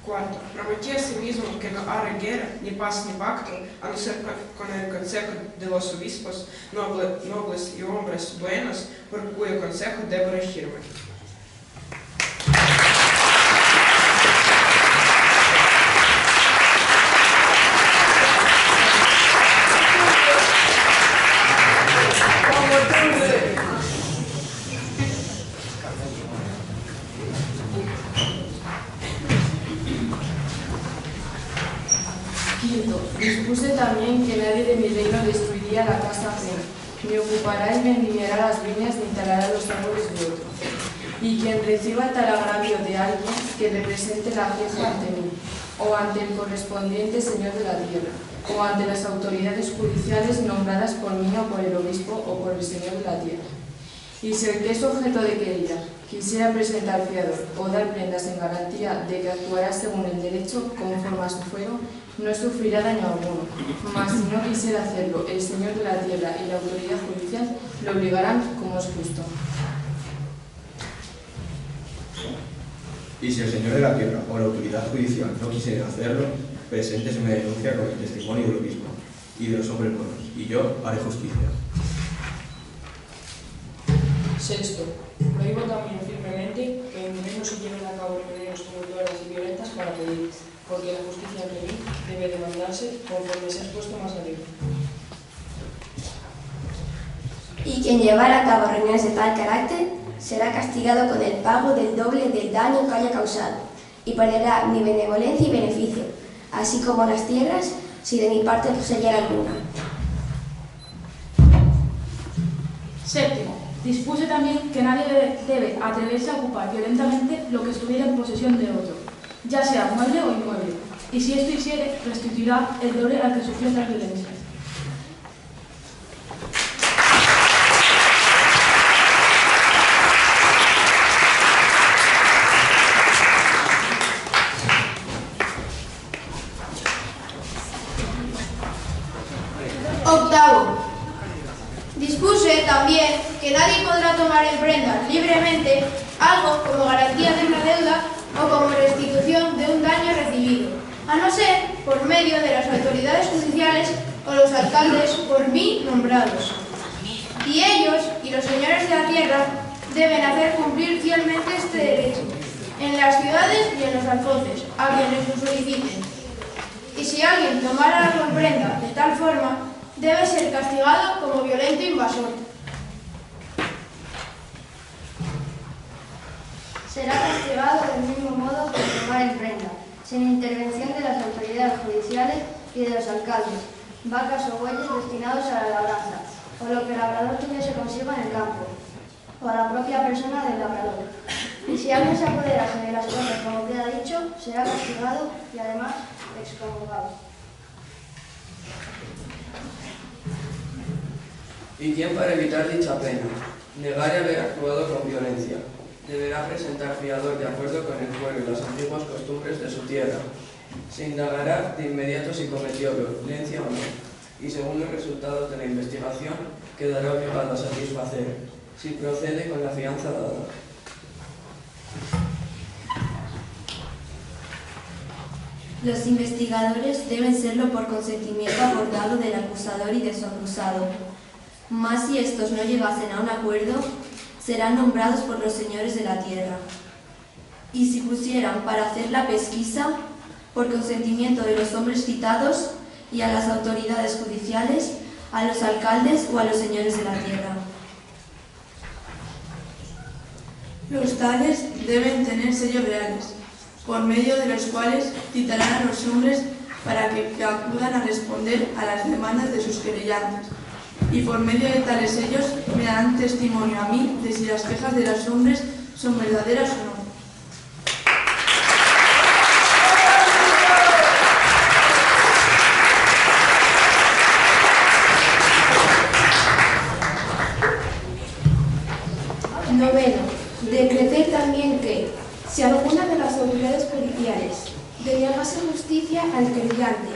Cuarto, prometí a sí mismo que no hará guerra, ni paz ni pacto, a no ser con el consejo de los obispos, nobles y hombres buenos, por cuyo consejo debo regirme. Quinto, dispuse también que nadie de mi reino destruiría la casa ajena, ni ocupará y vendimiará las viñas ni talará los árboles de otro. Y quien reciba tal agravio de alguien, que le presente la queja ante mí, o ante el correspondiente señor de la tierra, o ante las autoridades judiciales nombradas por mí o por el obispo o por el señor de la tierra. Y si el que es objeto de querella quisiera presentar fiador o dar prendas en garantía de que actuará según el derecho conforme a su fuero, no sufrirá daño alguno, mas si no quisiera hacerlo, el señor de la tierra y la autoridad judicial lo obligarán como es justo. Y si el señor de la tierra o la autoridad judicial no quisiera hacerlo, preséntese una denuncia con el testimonio del obispo y de los hombres buenos, y yo haré justicia. Sexto, prohíbo también firmemente que en mi reino no se lleven a cabo reuniones tumultuarias y violentas para pedir, porque la justicia real debe demandarse conforme se ha expuesto más arriba. Y quien llevara a cabo reuniones de tal carácter será castigado con el pago del doble del daño que haya causado y perderá mi benevolencia y beneficio, así como las tierras, si de mi parte poseyera alguna. Séptimo, dispuse también que nadie debe atreverse a ocupar violentamente lo que estuviera en posesión de otro, ya sea mueble o inmueble, y si esto hiciere, restituirá el doble al que sufrió estas violencias. Octavo, dispuse también que nadie podrá tomar en prenda libremente algo como garantía de una deuda o como restitución de un daño recibido, a no ser por medio de las autoridades judiciales o los alcaldes por mí nombrados. Y ellos y los señores de la tierra deben hacer cumplir fielmente este derecho en las ciudades y en los alfoces, a quienes lo soliciten. Y si alguien tomara algo en prenda de tal forma, debe ser castigado como violento invasor. Será castigado del mismo modo que tomar en prenda, sin intervención de las autoridades judiciales y de los alcaldes, vacas o bueyes destinados a la labranza, o lo que el labrador tuviese consigo en el campo, o a la propia persona del labrador. Y si alguien se apoderase de las cosas como queda dicho, será castigado y además excomulgado. ¿Y quién, para evitar dicha pena, negare haber actuado con violencia, deberá presentar fiador de acuerdo con el fuero y las antiguas costumbres de su tierra? Se indagará de inmediato si cometió violencia o no, y según los resultados de la investigación, quedará obligado a satisfacer, si procede con la fianza dada. Los investigadores deben serlo por consentimiento acordado del acusador y de su acusado. Mas si estos no llegasen a un acuerdo, serán nombrados por los señores de la tierra. Y si pusieran para hacer la pesquisa, por consentimiento de los hombres citados y a las autoridades judiciales, a los alcaldes o a los señores de la tierra. Los tales deben tener sellos reales, por medio de los cuales citarán a los hombres para que acudan a responder a las demandas de sus querellantes, y por medio de tales sellos me darán testimonio a mí de si las quejas de los hombres son verdaderas o no. Noveno, decreté también que, si alguna de las autoridades judiciales denegase justicia al querellante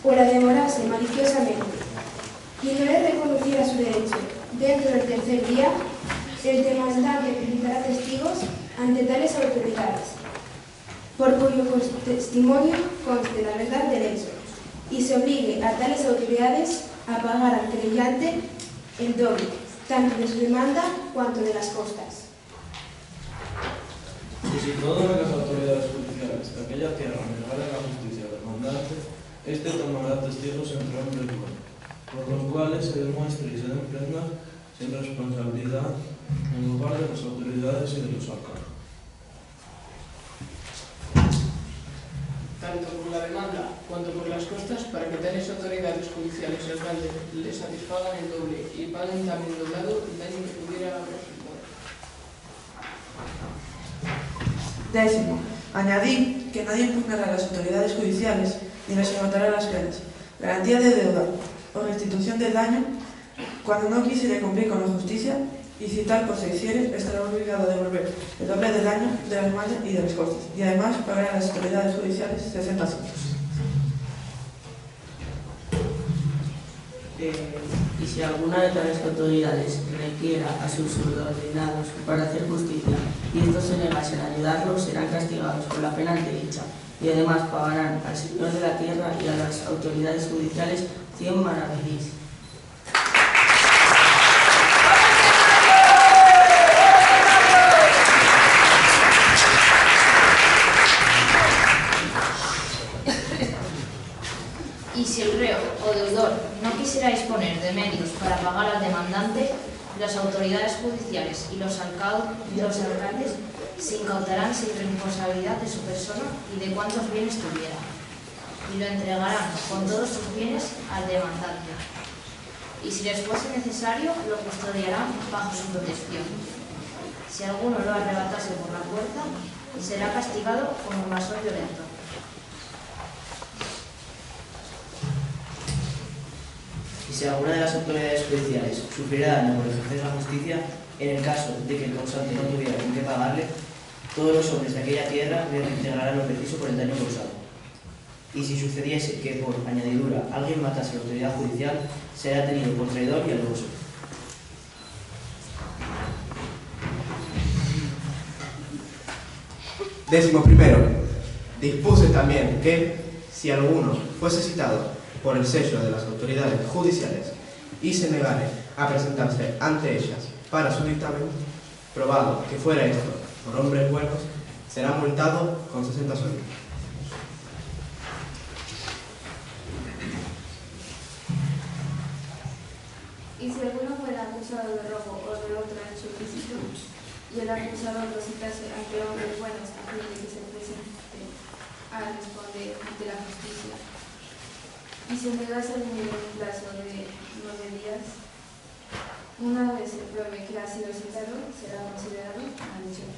o la demorase maliciosamente y no le reconociera su derecho dentro del tercer día, el demandante citará testigos ante tales autoridades, por cuyo testimonio conste la verdad del hecho, y se obligue a tales autoridades a pagar al querellante el doble, tanto de su demanda cuanto de las costas. Y si todas las autoridades judiciales de aquella tierra negaren la justicia del demandante, este tomará testigos entre hombre y mujer, por los cuales se demuestre y se den prendas sin responsabilidad en lugar de las autoridades y de los alcaldes. Tanto por la demanda cuanto por las costas, para que tales autoridades judiciales y alcaldes le satisfagan el doble y paguen también doblado el daño que pudiera haber resultado. Décimo, añadí que nadie impugnará a las autoridades judiciales ni les agotará las penas, garantía de deuda o restitución del daño cuando no quisiere cumplir con la justicia, y si tal cosa hiciere, estará obligado a devolver el doble del daño, de las demanda y de las costas, y además pagar a las autoridades judiciales 60 asuntos. Y si alguna de las autoridades requiera a sus subordinados para hacer justicia y estos se negasen a ayudarlos, serán castigados con la pena antedicha, y además pagarán al señor de la tierra y a las autoridades judiciales 100 maravedís. Y si el reo o deudor no quisiera disponer de medios para pagar al demandante, las autoridades judiciales y los alcaldes se incautarán sin responsabilidad de su persona y de cuántos bienes tuviera, y lo entregarán con todos sus bienes al demandante. Y si les fuese necesario, lo custodiarán bajo su protección. Si alguno lo arrebatase por la fuerza, será castigado como invasor violento. Y si alguna de las autoridades judiciales sufriera daño por ejercer la justicia, en el caso de que el causante no tuviera con qué pagarle, todos los hombres de aquella tierra le reintegrarán lo preciso por el daño causado. Y si sucediese que, por añadidura, alguien matase a la autoridad judicial, será tenido por traidor y alevoso. Décimo primero, dispuse también que, si alguno fuese citado por el sello de las autoridades judiciales y se negare a presentarse ante ellas para su dictamen, probado que fuera esto por hombres buenos, será multado con 60 sueldos. Y si alguno fuera acusado de robo o de otro hecho ilícito, y el acusador lo citase ante hombres buenos a fin de que se presente a responder ante la justicia, y se negase a venir en un plazo de 9 días, una vez se pruebe que ha sido citado, será considerado malhechor.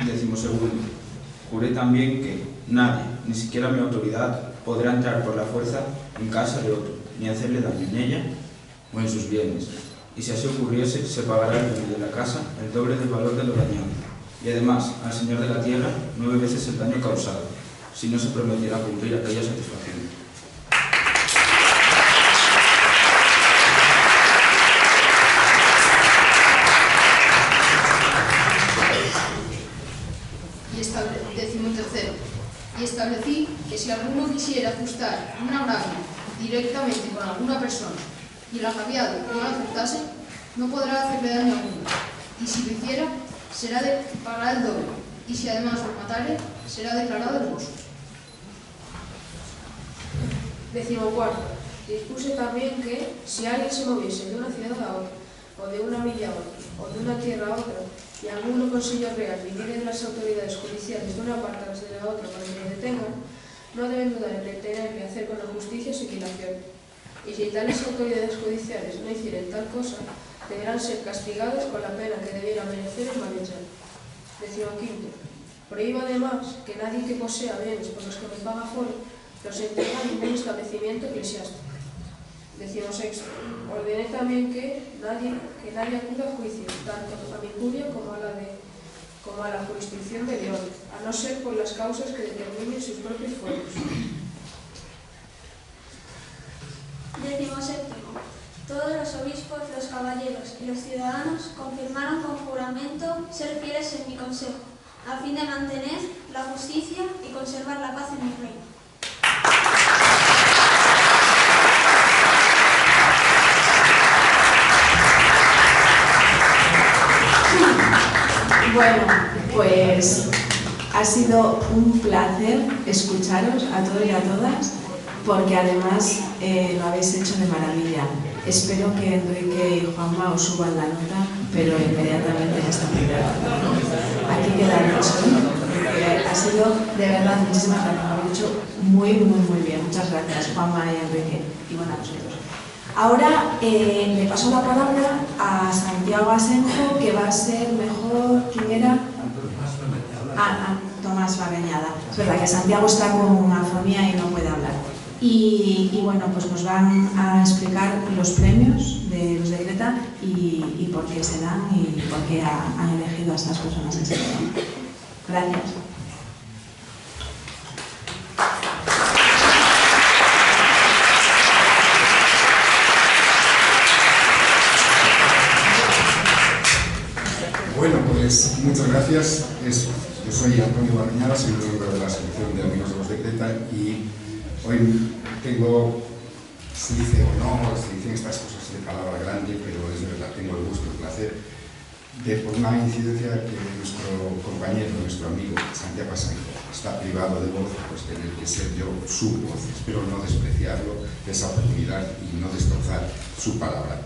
12º. Juré también que nadie, ni siquiera mi autoridad, podrá entrar por la fuerza en casa de otro, ni hacerle daño en ella o en sus bienes. Y si así ocurriese, se pagará el dueño de la casa el doble del valor de lo dañado. Y además, al señor de la tierra, 9 veces el daño causado, si no se prometiera cumplir aquella satisfacción. Y establecí que si alguno quisiera ajustar un agravio directamente con alguna persona y el agraviado no lo aceptase, no podrá hacerle daño alguno, y si lo hiciera, será de pagar el doble, y si además lo matare, será declarado hermoso. 14. Dispuse también que, si alguien se moviese de una ciudad a otra, o de una milla a otra, o de una tierra a otra, y alguno consigue real viniere de las autoridades judiciales de una parte a las de la otra para que lo detengan, no deben dudar en retenerle y hacer con la justicia su dilación. Y si tales autoridades judiciales no hicieren tal cosa, deberán ser castigados con la pena que debiera merecer el malhechor. 15. Prohíbo además que nadie que posea bienes por los que me paga foro los entrega a ningún establecimiento eclesiástico. 16. Ordené también que nadie acuda a juicio, tanto a mi curia como a la jurisdicción de León, a no ser por las causas que determinen sus propios fueros. 17. Todos los obispos, los caballeros y los ciudadanos confirmaron con juramento ser fieles en mi consejo, a fin de mantener la justicia y conservar la paz en mi reino. Bueno, pues ha sido un placer escucharos a todos y a todas, porque además lo habéis hecho de maravilla. Espero que Enrique y Juanma os suban la nota, pero inmediatamente en esta primera. Aquí queda dicho, porque ha sido de verdad muchísimas gracias. Lo habéis hecho muy bien. Muchas gracias, Juanma y Enrique. Y bueno, a vosotros. Ahora le paso la palabra a Santiago Asenjo, que va a ser mejor. ¿Quién era? Tomás Barreñada. Es verdad que Santiago está con afonía y no puede hablar. Y bueno, pues nos van a explicar los premios de los de Greta y por qué se dan y por qué han elegido a estas personas en selección. Gracias. Bueno, pues muchas gracias. Yo soy Antonio Barreñada, soy miembro de la Asociación de Amigos de los de Greta y hoy tengo, se dice estas cosas de palabra grande, pero es verdad, tengo el gusto, el placer de, por una incidencia que nuestro compañero, nuestro amigo Santiago Asenjo está privado de voz, pues tener que ser yo su voz. Espero no despreciarlo, esa oportunidad, y no destrozar su palabra.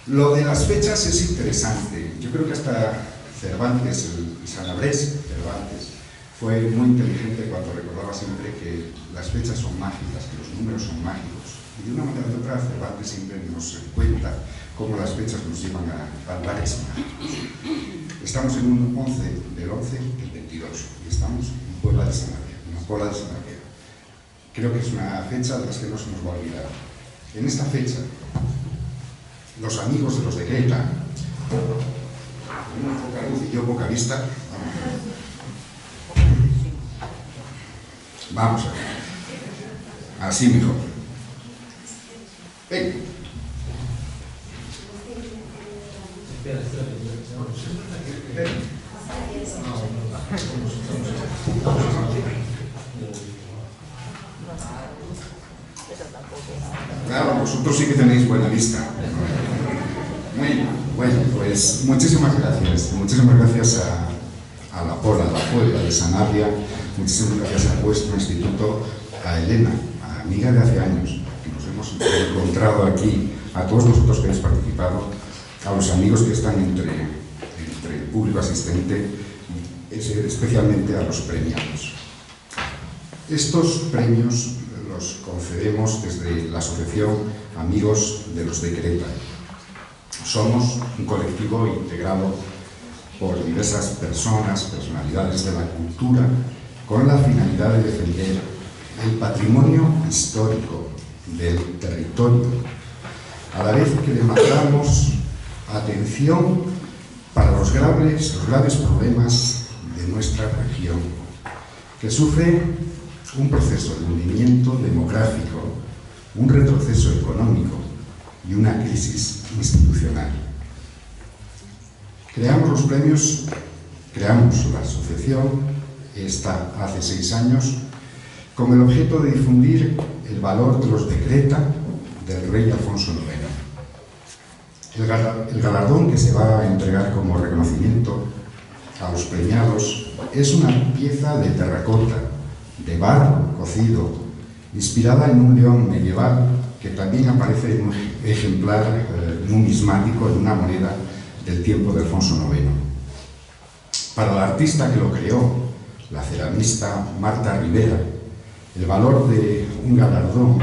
Lo de las fechas es interesante. Yo creo que hasta Cervantes, el Sanabrés Cervantes, fue muy inteligente cuando recordaba siempre que las fechas son mágicas, que los números son mágicos. Y de una manera u otra, Cervantes siempre nos cuenta cómo las fechas nos llevan a lugares mágicos. Estamos en un 11 del 11 del 22 y estamos en Puebla de Sanabria, en la Puebla de Sanabria. Creo que es una fecha de las que no se nos va a olvidar. En esta fecha, los amigos de los de Greta, con poca luz y yo poca vista, vamos a ver. Así mejor. Venga. Claro, vosotros sí que tenéis buena vista. Muy bien. Bueno, pues muchísimas gracias. Muchísimas gracias a la Pola, a la Puebla de Sanabria. Muchísimas gracias a vuestro instituto, a Elena, a amiga de hace años, que nos hemos encontrado aquí, a todos vosotros que habéis participado, a los amigos que están entre el público asistente, y especialmente a los premiados. Estos premios los concedemos desde la Asociación Amigos de los de Greta. Somos un colectivo integrado por diversas personalidades de la cultura, con la finalidad de defender el patrimonio histórico del territorio, a la vez que demandamos atención para los graves problemas de nuestra región, que sufre un proceso de hundimiento demográfico, un retroceso económico y una crisis institucional. Creamos los premios, creamos la asociación, esta hace 6 años, con el objeto de difundir el valor de los de Greta del rey Alfonso IX. El galardón que se va a entregar como reconocimiento a los premiados es una pieza de terracota, de barro cocido, inspirada en un león medieval que también aparece en un ejemplar numismático en una moneda del tiempo de Alfonso IX. Para la artista que lo creó, la ceramista Marta Rivera, el valor de un galardón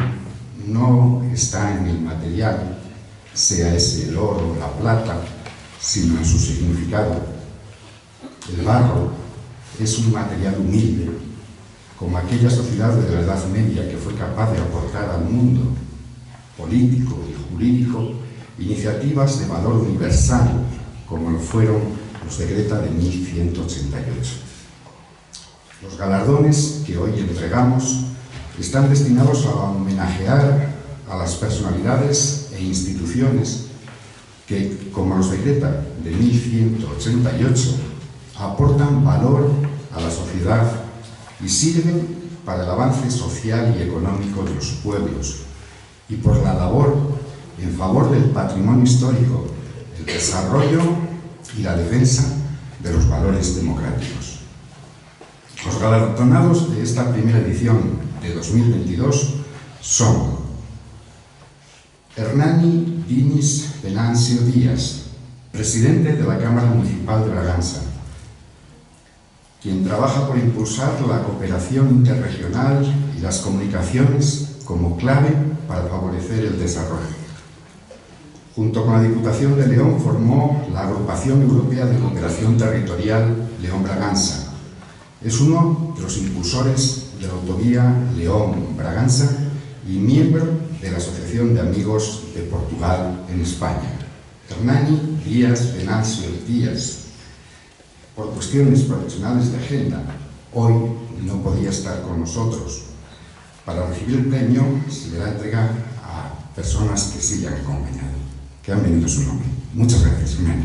no está en el material, sea ese el oro o la plata, sino en su significado. El barro es un material humilde, como aquella sociedad de la Edad Media que fue capaz de aportar al mundo político y jurídico iniciativas de valor universal, como lo fueron los de Greta de 1188. Los galardones que hoy entregamos están destinados a homenajear a las personalidades e instituciones que, como los de Greta de 1188, aportan valor a la sociedad y sirven para el avance social y económico de los pueblos, y por la labor en favor del patrimonio histórico, el desarrollo y la defensa de los valores democráticos. Los galardonados de esta primera edición de 2022 son Hernani Diniz Venancio Díaz, presidente de la Cámara Municipal de Bragança, quien trabaja por impulsar la cooperación interregional y las comunicaciones como clave para favorecer el desarrollo. Junto con la Diputación de León formó la Agrupación Europea de Cooperación Territorial León-Bragança. Es uno de los impulsores de la autovía León-Bragança y miembro de la Asociación de Amigos de Portugal en España. Hernani Díaz Venancio Díaz, por cuestiones profesionales de agenda, hoy no podía estar con nosotros. Para recibir el premio se le da entrega a personas que sí le han acompañado, que han venido a su nombre. Muchas gracias, Hernani.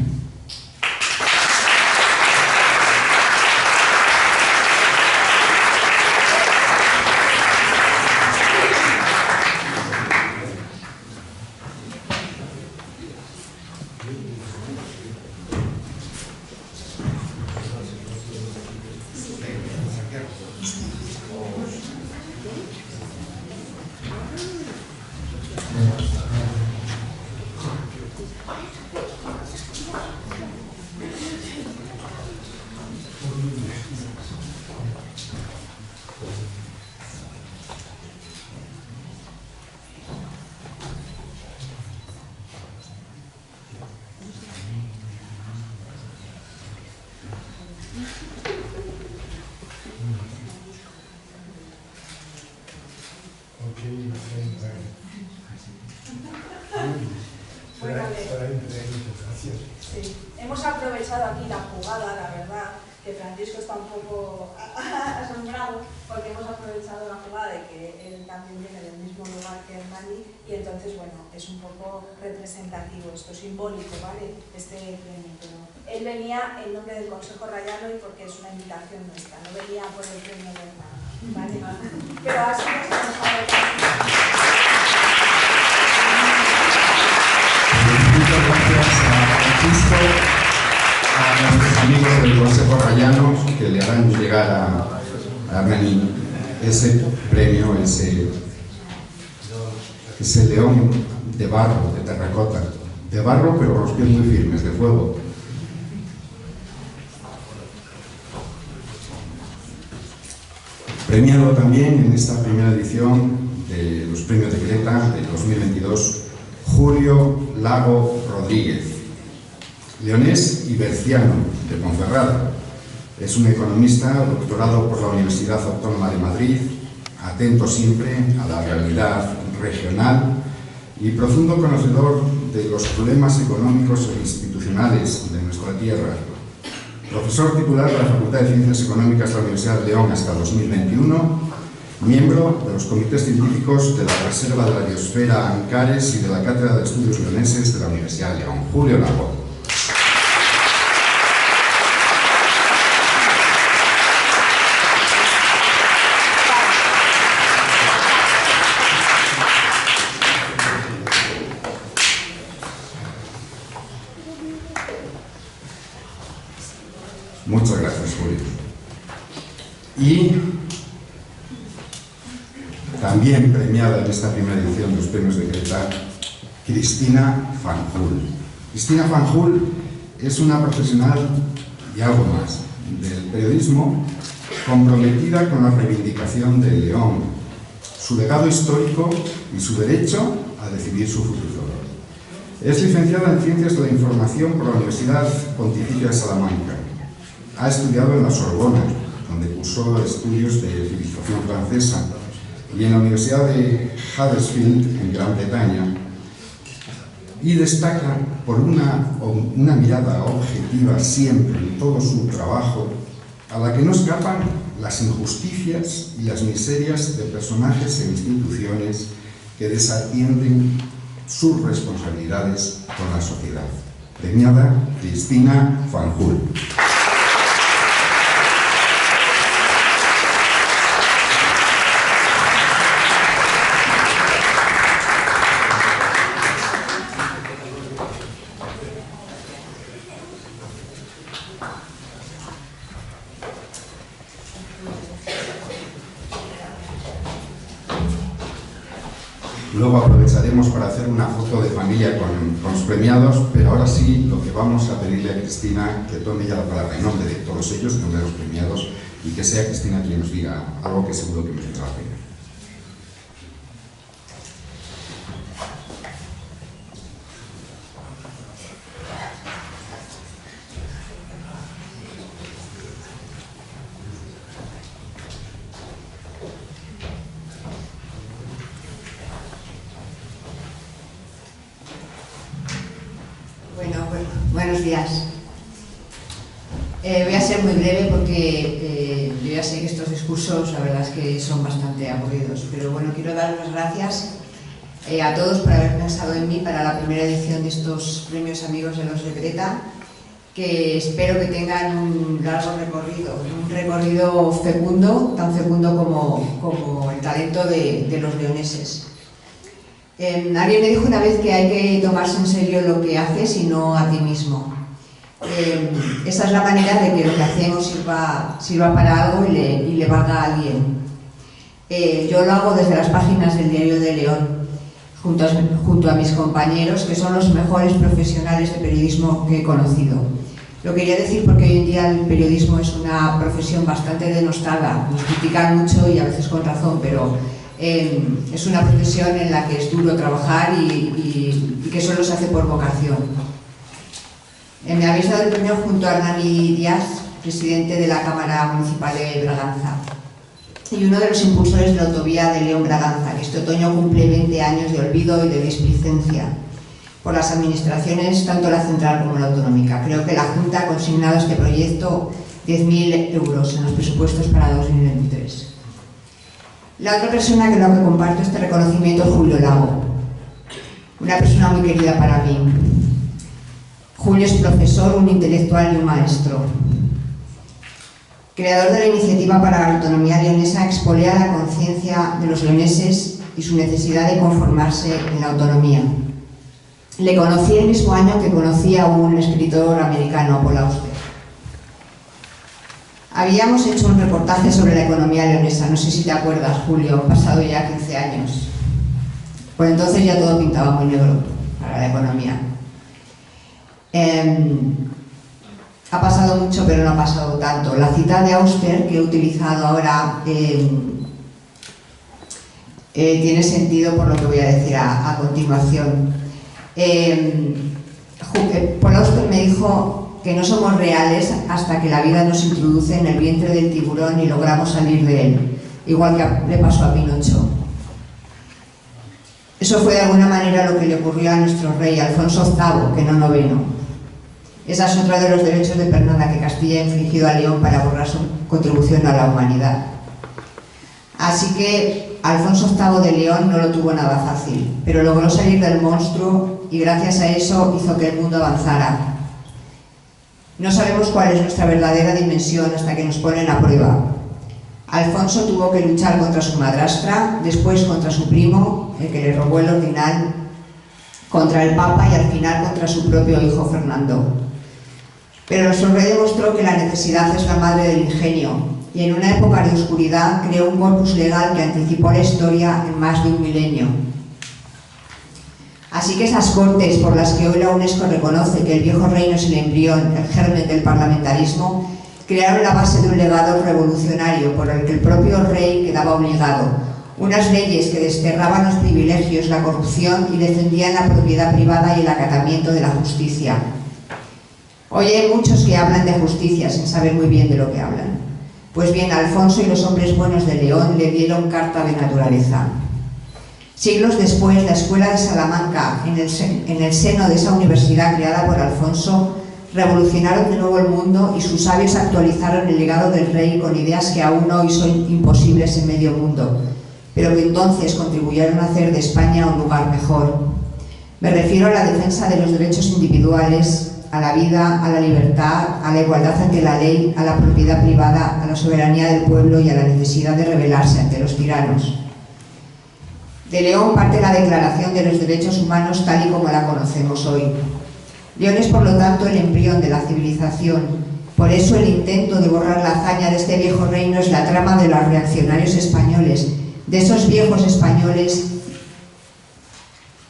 Francisco está un poco asombrado porque hemos aprovechado la jugada de que él también viene del mismo lugar que Hernani y entonces, bueno, es un poco representativo, esto simbólico, ¿vale? Este premio, pero él venía en nombre del Consejo Rayano y porque es una invitación nuestra, no venía por el premio de Hernani, ¿vale? Pero así nos hemos Muchas gracias a Francisco, a nuestros amigos del Consejo Rayano que le harán llegar a Hernani ese premio, ese león de barro, de terracota, de barro pero con los pies muy firmes, de fuego. Premiado también en esta primera edición de los premios de Creta del 2022, Julio Lago Rodríguez, leonés y berciano de Ponferrada. Es un economista doctorado por la Universidad Autónoma de Madrid, atento siempre a la realidad regional y profundo conocedor de los problemas económicos e institucionales de nuestra tierra. Profesor titular de la Facultad de Ciencias Económicas de la Universidad de León hasta 2021, miembro de los comités científicos de la Reserva de la Biosfera Ancares y de la Cátedra de Estudios Leoneses de la Universidad de León. Julio Lago. Muchas gracias, Julio. Y también premiada en esta primera edición de los premios de Creta, Cristina Fanjul. Cristina Fanjul es una profesional y algo más del periodismo comprometida con la reivindicación de León, su legado histórico y su derecho a decidir su futuro. Es licenciada en Ciencias de la Información por la Universidad Pontificia de Salamanca. Ha estudiado en la Sorbona, donde cursó estudios de civilización francesa, y en la Universidad de Huddersfield, en Gran Bretaña, y destaca por una mirada objetiva siempre en todo su trabajo, a la que no escapan las injusticias y las miserias de personajes e instituciones que desatienden sus responsabilidades con la sociedad. Premiada Cristina Fanjul. Luego aprovecharemos para hacer una foto de familia con los premiados, pero ahora sí, lo que vamos a pedirle a Cristina, que tome ya la palabra en nombre de todos ellos, en nombre de los premiados, y que sea Cristina quien nos diga algo que seguro que merece la pena. Buenos días. Voy a ser muy breve porque yo ya sé que estos discursos la verdad es que son bastante aburridos, pero bueno, quiero dar las gracias a todos por haber pensado en mí para la primera edición de estos premios Amigos de los de Creta, que espero que tengan un largo recorrido, un recorrido fecundo, tan fecundo como el talento de los leoneses. Alguien me dijo una vez que hay que tomarse en serio lo que haces y no a ti mismo. Esa es la manera de que lo que hacemos sirva para algo y le valga a alguien. Yo lo hago desde las páginas del Diario de León, junto a mis compañeros, que son los mejores profesionales de periodismo que he conocido. Lo quería decir porque hoy en día el periodismo es una profesión bastante denostada. Nos critican mucho y a veces con razón, pero es una profesión en la que es duro trabajar y que solo se hace por vocación. Me habéis dado el premio junto a Hernani Díaz, presidente de la Cámara Municipal de Braganza, y uno de los impulsores de la autovía de León-Braganza, que este otoño cumple 20 años de olvido y de displicencia por las administraciones, tanto la central como la autonómica. Creo que la Junta ha consignado este proyecto 10.000 euros en los presupuestos para 2023. La otra persona con la que comparto este reconocimiento es Julio Lago, una persona muy querida para mí. Julio es profesor, un intelectual y un maestro. Creador de la iniciativa para la autonomía leonesa, expolea la conciencia de los leoneses y su necesidad de conformarse en la autonomía. Le conocí el mismo año que conocí a un escritor americano, Paul Auster. Habíamos hecho un reportaje sobre la economía leonesa, no sé si te acuerdas, Julio, han pasado ya 15 años. Por entonces ya todo pintaba muy negro para la economía. Ha pasado mucho, pero no ha pasado tanto. La cita de Auster que he utilizado ahora tiene sentido por lo que voy a decir a continuación. Paul Auster me dijo que no somos reales hasta que la vida nos introduce en el vientre del tiburón y logramos salir de él, igual que le pasó a Pinocho. Eso fue de alguna manera lo que le ocurrió a nuestro rey Alfonso VIII, que no noveno. Esa es otra de los derechos de pernada que Castilla ha infligido a León para borrar su contribución a la humanidad. Así que Alfonso VIII de León no lo tuvo nada fácil, pero logró salir del monstruo y gracias a eso hizo que el mundo avanzara. No sabemos cuál es nuestra verdadera dimensión hasta que nos ponen a prueba. Alfonso tuvo que luchar contra su madrastra, después contra su primo, el que le robó el ordinal, contra el Papa y al final contra su propio hijo Fernando. Pero nuestro rey demostró que la necesidad es la madre del ingenio y en una época de oscuridad creó un corpus legal que anticipó la historia en más de un milenio. Así que esas cortes por las que hoy la UNESCO reconoce que el viejo reino es el embrión, el germen del parlamentarismo, crearon la base de un legado revolucionario por el que el propio rey quedaba obligado. Unas leyes que desterraban los privilegios, la corrupción y defendían la propiedad privada y el acatamiento de la justicia. Hoy hay muchos que hablan de justicia sin saber muy bien de lo que hablan. Pues bien, Alfonso y los hombres buenos de León le dieron carta de naturaleza. Siglos después, la Escuela de Salamanca, en el seno de esa universidad creada por Alfonso, revolucionaron de nuevo el mundo y sus sabios actualizaron el legado del rey con ideas que aún hoy son imposibles en medio mundo, pero que entonces contribuyeron a hacer de España un lugar mejor. Me refiero a la defensa de los derechos individuales, a la vida, a la libertad, a la igualdad ante la ley, a la propiedad privada, a la soberanía del pueblo y a la necesidad de rebelarse ante los tiranos. De León parte la Declaración de los Derechos Humanos tal y como la conocemos hoy. León es, por lo tanto, el embrión de la civilización. Por eso el intento de borrar la hazaña de este viejo reino es la trama de los reaccionarios españoles, de esos viejos españoles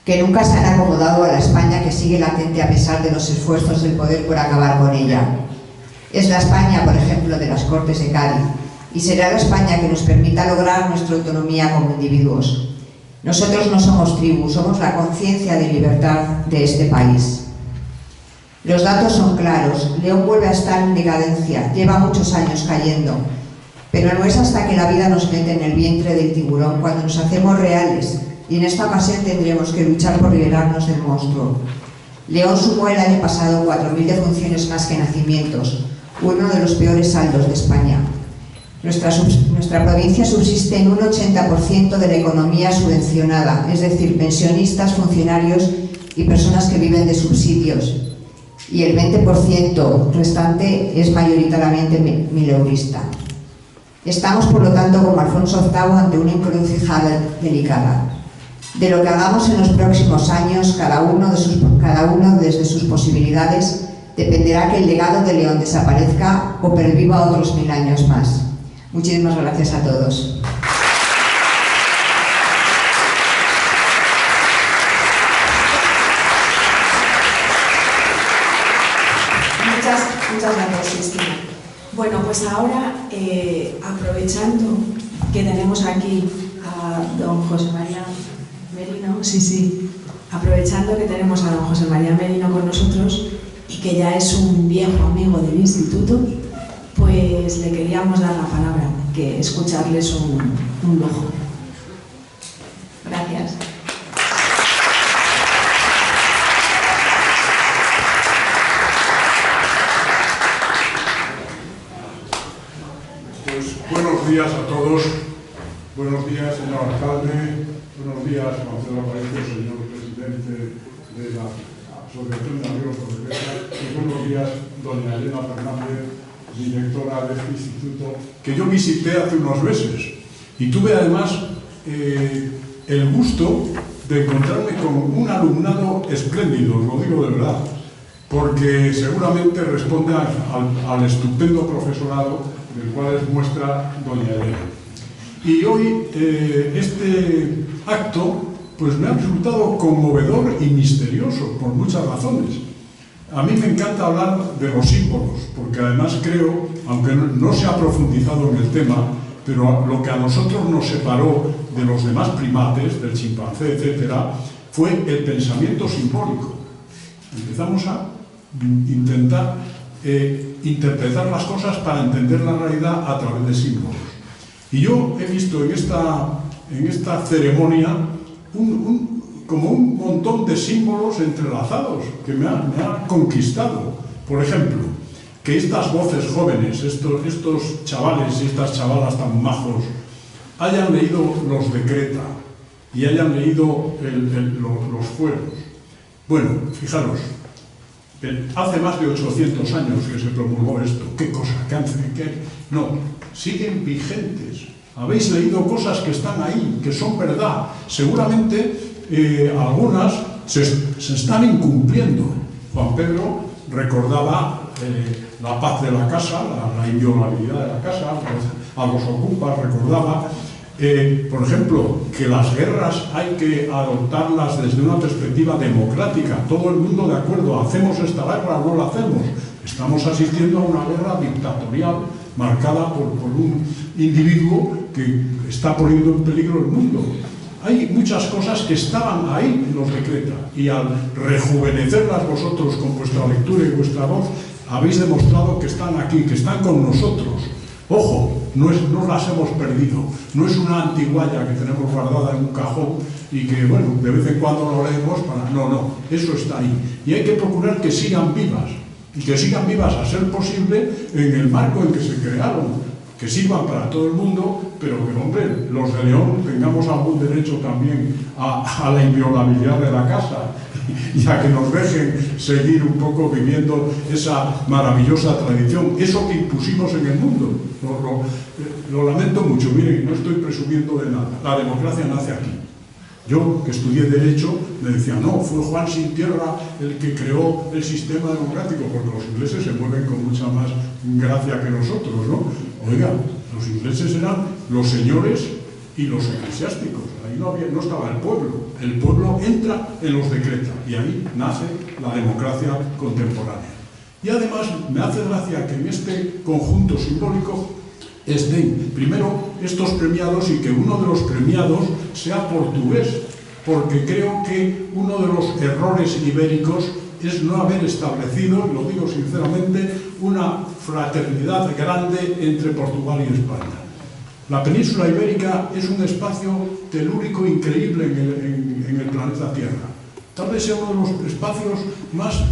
que nunca se han acomodado a la España que sigue latente a pesar de los esfuerzos del poder por acabar con ella. Es la España, por ejemplo, de las Cortes de Cádiz, y será la España que nos permita lograr nuestra autonomía como individuos. Nosotros no somos tribus, somos la conciencia de libertad de este país. Los datos son claros, León vuelve a estar en decadencia, lleva muchos años cayendo, pero no es hasta que la vida nos mete en el vientre del tiburón cuando nos hacemos reales, y en esta ocasión tendremos que luchar por liberarnos del monstruo. León sumó el año pasado 4.000 defunciones más que nacimientos, uno de los peores saldos de España. Nuestra provincia subsiste en un 80% de la economía subvencionada, es decir, pensionistas, funcionarios y personas que viven de subsidios. Y el 20% restante es mayoritariamente mileurista. Estamos, por lo tanto, como Alfonso VIII, ante una encrucijada delicada. De lo que hagamos en los próximos años, cada uno desde sus posibilidades, dependerá que el legado de León desaparezca o perviva otros 1000 años más. Muchísimas gracias a todos. Muchas gracias, Cristina. Bueno, pues ahora, aprovechando que tenemos aquí a don José María Merino, aprovechando que tenemos a don José María Merino con nosotros y que ya es un viejo amigo del instituto, pues le queríamos dar la palabra, que escucharle es un lujo. Gracias. días a todos. Buenos días, señor alcalde. Buenos días, Marcelo Aparicio, señor presidente de la Asociación de Amigos de Decreta. Y buenos días, doña Elena Fernández, directora de este instituto, que yo visité hace unos meses. Y tuve además el gusto de encontrarme con un alumnado espléndido, lo digo de verdad, porque seguramente responde al estupendo profesorado del cual es muestra doña Elena. Y hoy este acto pues me ha resultado conmovedor y misterioso por muchas razones. A mí me encanta hablar de los símbolos, porque además creo, aunque no se ha profundizado en el tema, pero lo que a nosotros nos separó de los demás primates, del chimpancé, etcétera, fue el pensamiento simbólico. Empezamos a intentar interpretar las cosas para entender la realidad a través de símbolos. Y yo he visto en esta ceremonia como un montón de símbolos entrelazados que me ha conquistado. Por ejemplo, que estas voces jóvenes, estos chavales y estas chavalas tan majos, hayan leído los Decreta y hayan leído los fueros. Bueno, fijaros, hace más de 800 años que se promulgó esto. ¿Qué cosa? No, siguen vigentes. Habéis leído cosas que están ahí, que son verdad. Seguramente algunas se están incumpliendo. Juan Pedro recordaba la paz de la casa, la inviolabilidad de la casa, a los ocupas recordaba, por ejemplo, que las guerras hay que adoptarlas desde una perspectiva democrática. Todo el mundo de acuerdo, hacemos esta guerra o no la hacemos. Estamos asistiendo a una guerra dictatorial marcada por un individuo que está poniendo en peligro el mundo. Hay muchas cosas que estaban ahí en los Decreta y al rejuvenecerlas vosotros con vuestra lectura y vuestra voz, habéis demostrado que están aquí, que están con nosotros. Ojo, no las hemos perdido, no es una antiguaya que tenemos guardada en un cajón y que, bueno, de vez en cuando lo leemos para... No, eso está ahí. Y hay que procurar que sigan vivas, y que sigan vivas a ser posible en el marco en que se crearon, que sirvan para todo el mundo, pero que, hombre, los de León tengamos algún derecho también a la inviolabilidad de la casa y a que nos dejen seguir un poco viviendo esa maravillosa tradición, eso que impusimos en el mundo. Lo lamento mucho, miren, no estoy presumiendo de nada, la democracia nace aquí. Yo, que estudié Derecho, me decía, no, fue Juan Sin Tierra el que creó el sistema democrático, porque los ingleses se mueven con mucha más gracia que nosotros, ¿no? Oiga, los ingleses eran los señores y los eclesiásticos, ahí no estaba el pueblo. El pueblo entra en los Decreta y ahí nace la democracia contemporánea. Y además me hace gracia que en este conjunto simbólico estén primero estos premiados y que uno de los premiados sea portugués, porque creo que uno de los errores ibéricos es no haber establecido, lo digo sinceramente, una fraternidad grande entre Portugal y España. La península ibérica es un espacio telúrico increíble en el planeta Tierra. Tal vez sea uno de los espacios más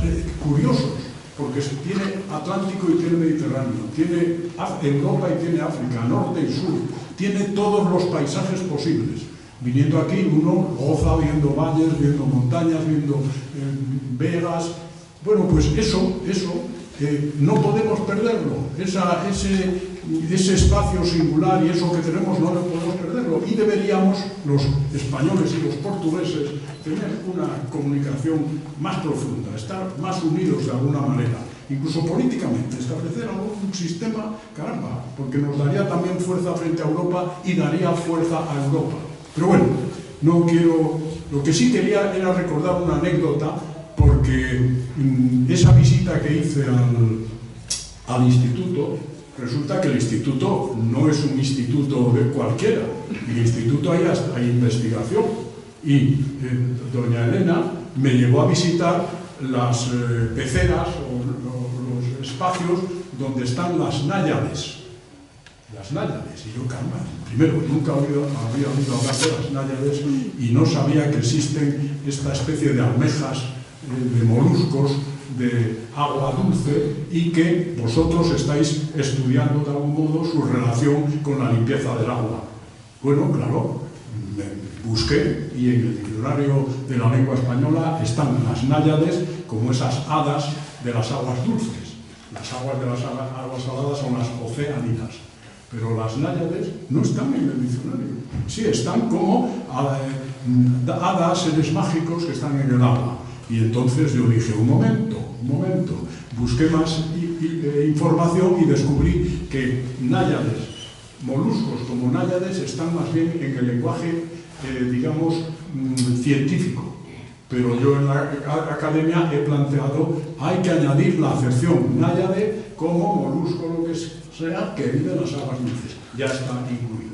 curiosos, porque tiene Atlántico y tiene Mediterráneo, tiene Europa y tiene África, norte y sur, tiene todos los paisajes posibles. Viniendo aquí uno goza viendo valles, viendo montañas, viendo vegas. Bueno, pues eso no podemos perderlo, ese espacio singular y eso que tenemos no lo podemos perderlo. Y deberíamos, los españoles y los portugueses, tener una comunicación más profunda, estar más unidos de alguna manera, incluso políticamente, establecer algún sistema, caramba, porque nos daría también fuerza frente a Europa y daría fuerza a Europa. Pero bueno, no quiero... Lo que sí quería era recordar una anécdota, porque esa visita que hice al instituto, resulta que el instituto no es un instituto de cualquiera. En el instituto hay investigación. Y doña Elena me llevó a visitar las peceras o los espacios donde están las náyades. Las náyades. Y yo, caramba, primero, nunca había oído hablar de las náyades y no sabía que existen esta especie de almejas, de moluscos, de agua dulce y que vosotros estáis estudiando de algún modo su relación con la limpieza del agua. Bueno, claro, busqué y en el diccionario de la lengua española están las náyades como esas hadas de las aguas dulces. Las aguas de las aguas saladas son las oceánicas, pero las náyades no están en el diccionario. Sí, están como hadas, seres mágicos que están en el agua. Y entonces yo dije, un momento, busqué más información y descubrí que náyades, moluscos como náyades, están más bien en el lenguaje, digamos, científico. Pero yo en la academia he planteado, hay que añadir la acepción náyade como molusco, lo que sea, que vive en las aguas dulces. Ya está incluido.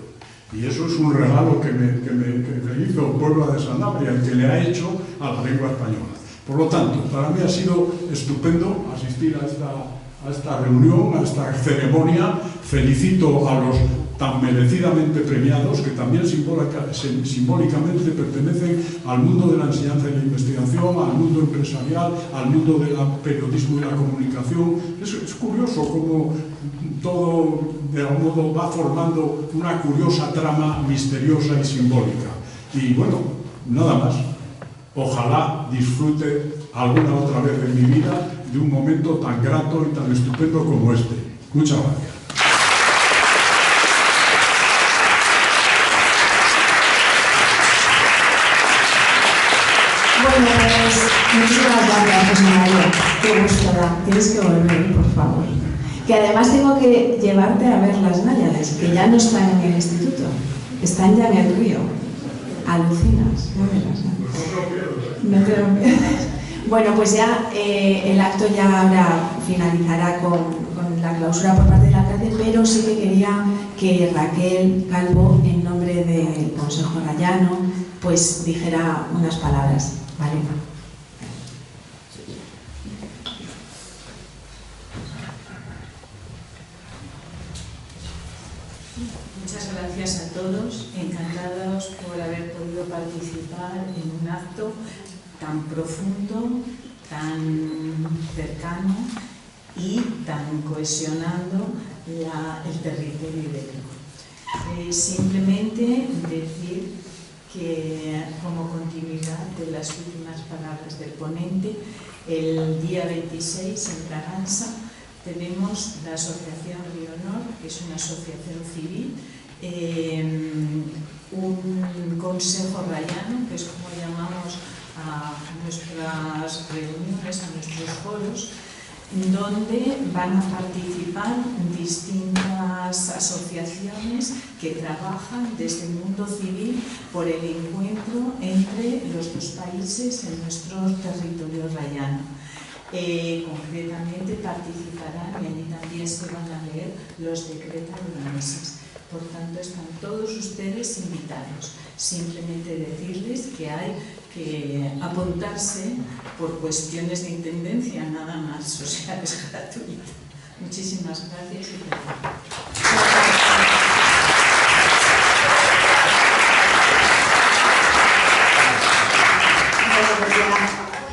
Y eso es un regalo que me hizo Puebla de Sanabria y que le ha hecho a la lengua española. Por lo tanto, para mí ha sido estupendo asistir a esta reunión, a esta ceremonia. Felicito a los tan merecidamente premiados, que también simbólicamente pertenecen al mundo de la enseñanza y la investigación, al mundo empresarial, al mundo del periodismo y la comunicación. Es curioso cómo todo, de algún modo, va formando una curiosa trama misteriosa y simbólica. Y bueno, nada más. Ojalá disfrute alguna otra vez en mi vida de un momento tan grato y tan estupendo como este. Muchas gracias. Bueno, pues muchísimas gracias, José María. Qué gusto da. Tienes que volver, por favor. Que además tengo que llevarte a ver las náyades, que ya no están en el instituto, están ya en el río. Alucinas, no verás. No te lo pierdes. Bueno, pues ya el acto ya ahora finalizará con la clausura por parte del alcalde, pero sí que quería que Raquel Calvo, en nombre del Consejo Rayano, pues dijera unas palabras, ¿vale? Muchas gracias a todos, encantados por haber podido participar en un acto tan profundo, tan cercano y tan cohesionando el territorio ibérico. Simplemente decir que, como continuidad de las últimas palabras del ponente, el día 26 en Braganza tenemos la Asociación Río Honor, que es una asociación civil, un consejo rayano, que es como llamamos a nuestras reuniones, a nuestros foros, donde van a participar distintas asociaciones que trabajan desde el mundo civil por el encuentro entre los dos países en nuestro territorio rayano. Concretamente participarán, y allí también se van a leer los decretos leoneses. Por tanto, están todos ustedes invitados. Simplemente decirles que hay que apuntarse por cuestiones de intendencia, nada más, o sea, es gratuito. Muchísimas gracias y perdón.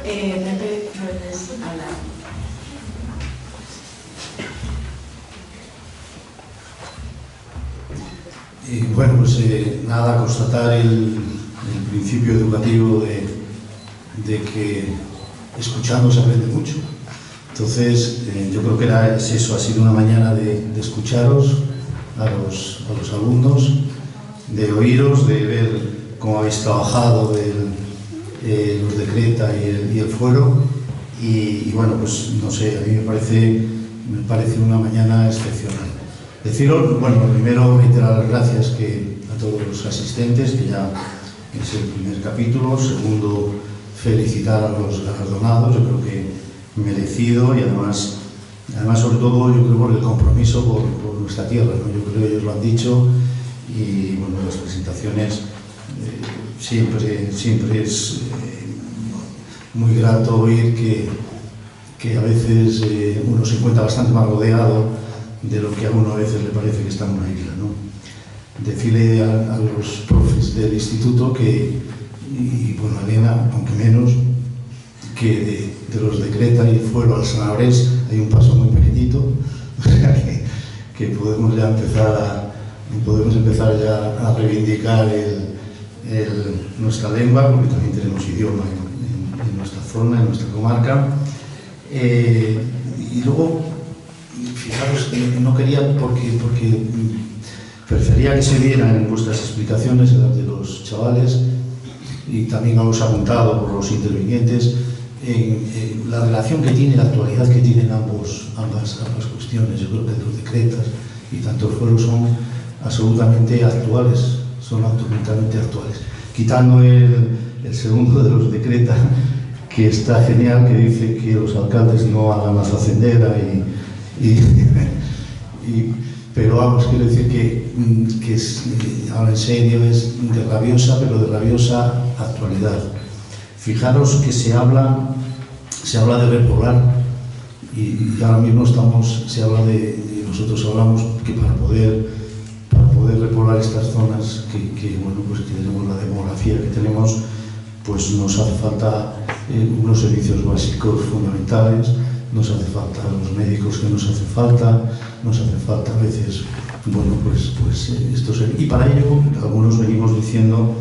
Pepe, puedes hablar. Bueno, pues nada, constatar el principio educativo de que escuchando se aprende mucho. Entonces, yo creo que es eso, ha sido una mañana de escucharos a los alumnos, de oíros, de ver cómo habéis trabajado los decreta y el fuero. Y bueno, pues no sé, a mí me parece una mañana excepcional. Deciros, bueno, primero reiterar las gracias a todos los asistentes, que ya es el primer capítulo. Segundo, felicitar a los galardonados, yo creo que merecido, y además sobre todo yo creo por el compromiso por nuestra tierra, ¿no? Yo creo que ellos lo han dicho, y bueno, las presentaciones siempre es muy grato oír que a veces uno se encuentra bastante más rodeado de lo que a uno a veces le parece que está en una isla, ¿no? Decirle a los profes del instituto que, y bueno, a Elena, aunque menos, que de los de Creta y Fuero al Sanabres hay un paso muy pequeñito, o sea que podemos ya empezar a reivindicar nuestra lengua, porque también tenemos idioma en nuestra zona, en nuestra comarca. Y luego, fijaros, no quería porque prefería que se vieran en vuestras explicaciones, las de los chavales, y también habéis apuntado por los intervinientes, en la relación que tiene, la actualidad que tienen ambas cuestiones. Yo creo que los decretas y tanto el fuero son absolutamente actuales, son absolutamente actuales. Quitando el segundo de los decretas, que está genial, que dice que los alcaldes no hagan la facendera pero vamos, quiero decir que es, ahora en serio, es de rabiosa, pero de rabiosa actualidad. Fijaros que se habla de repoblar y ahora mismo nosotros hablamos que para poder repoblar estas zonas que tenemos la demografía que tenemos, pues nos hace falta unos servicios básicos fundamentales, nos hace falta los médicos que nos hace falta a veces, y para ello algunos venimos diciendo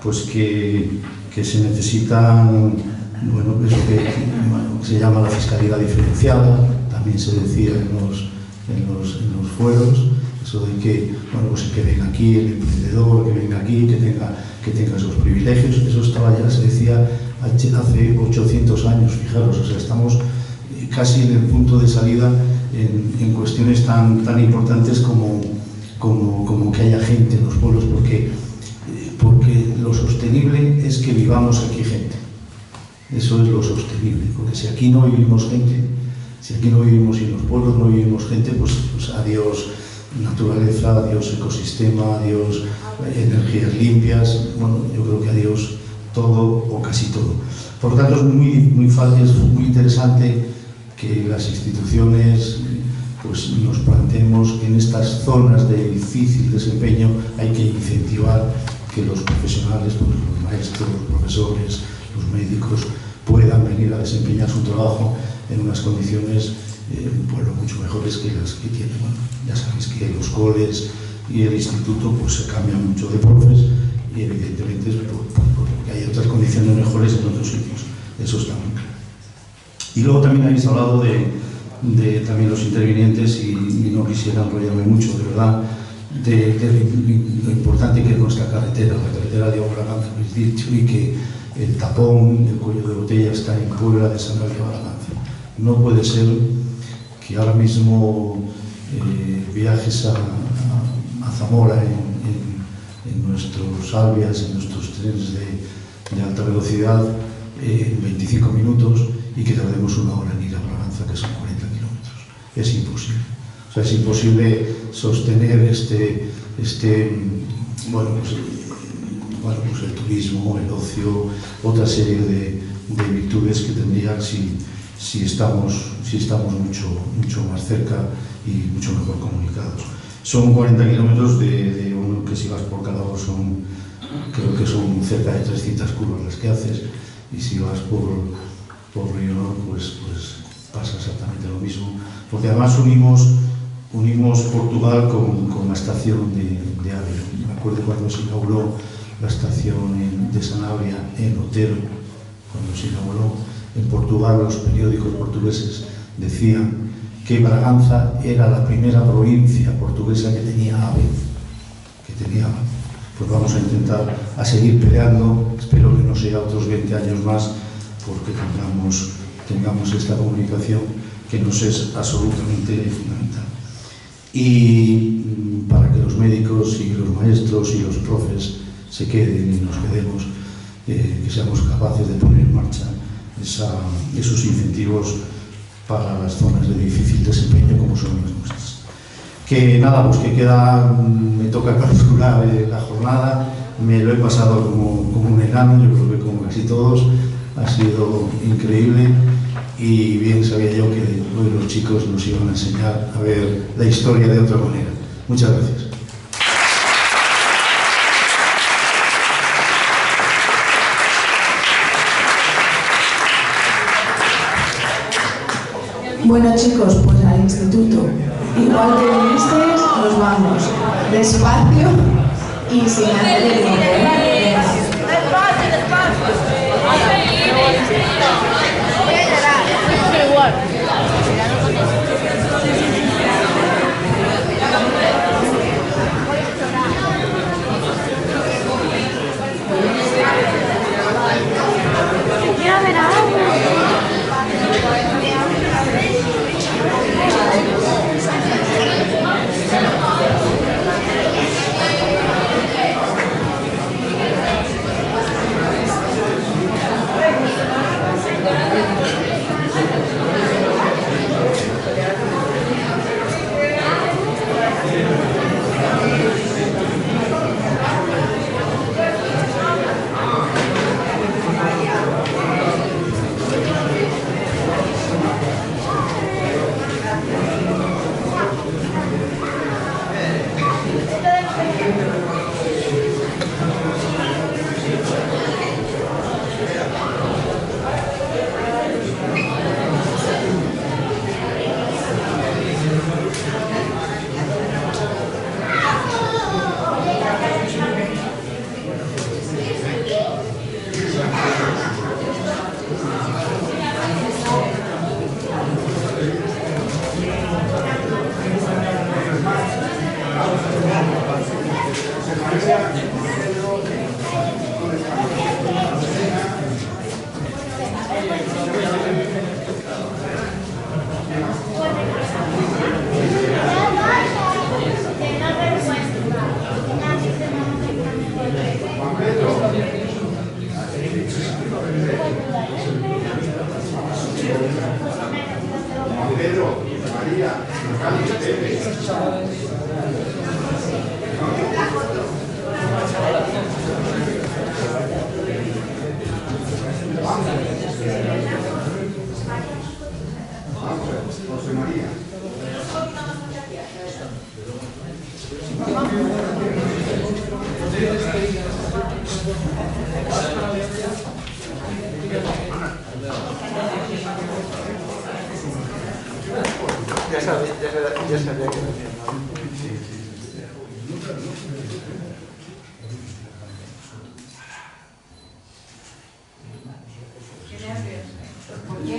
pues que se necesitan, eso que se llama la fiscalidad diferenciada, también se decía en los fueros, eso de que, que venga aquí el emprendedor, que venga aquí, que tenga esos privilegios. Eso ya se decía hace 800 años, fijaros, o sea, estamos casi en el punto de salida en cuestiones tan importantes como que haya gente en los pueblos, porque lo sostenible es que vivamos aquí gente. Eso es lo sostenible, porque si aquí no vivimos gente, si aquí no vivimos y en los pueblos no vivimos gente, pues adiós naturaleza, adiós ecosistema, adiós energías limpias, yo creo que adiós todo o casi todo. Por lo tanto, es muy interesante que las instituciones pues nos planteemos que en estas zonas de difícil desempeño hay que incentivar que los profesionales, pues los maestros, los profesores, los médicos, puedan venir a desempeñar su trabajo en unas condiciones mucho mejores que las que tienen. Ya sabéis que los coles y el instituto pues se cambian mucho de profes y evidentemente es porque hay otras condiciones mejores en otros sitios. Eso está muy claro. Y luego también habéis hablado de también los intervinientes y no quisiera enrollarme mucho, de verdad, de lo importante que es nuestra carretera, la carretera de Braganza, habéis dicho, y que el tapón, el cuello de botella está en Puebla de San Gabriel Braganza. No puede ser que ahora mismo viajes a Zamora en nuestros Alvias, en nuestros trenes de alta velocidad en 25 minutos y que tardemos una hora en ir a Braganza, que son 40 kilómetros. Es imposible. O sea, es imposible sostener el turismo, el ocio, otra serie de virtudes que tendrían si estamos mucho más cerca y mucho mejor comunicados. Son 40 kilómetros de uno que si vas por Calahorra creo que son cerca de 300 curvas las que haces, y si vas por Río Nor, pues pasa exactamente lo mismo, porque además unimos Portugal con la estación de Ávila. Me acuerdo cuando se inauguró la estación de Sanabria en Otero, cuando se inauguró en Portugal, los periódicos portugueses decían que Braganza era la primera provincia portuguesa que tenía AVE. Pues vamos a intentar seguir peleando, espero que no sea otros 20 años más, porque tengamos esta comunicación que nos es absolutamente fundamental. Y para que los médicos y los maestros y los profes se queden y nos quedemos, que seamos capaces de poner en marcha esos incentivos para las zonas de difícil desempeño como son las nuestras. Que nada, pues que me toca capturar la jornada, me lo he pasado como un enano, yo creo que como casi todos, ha sido increíble y bien sabía yo que hoy los chicos nos iban a enseñar a ver la historia de otra manera. Muchas gracias. Bueno chicos, pues al instituto. Igual que vinisteis, nos vamos. Despacio y sin hacer el mover. Despacio, despacio. Voy a llorar. Igual. Quiero ver algo. Pedro, María, Cali, Pepe. José María. Ya sabía que no hacía nada. ¿Por qué?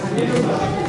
Gracias.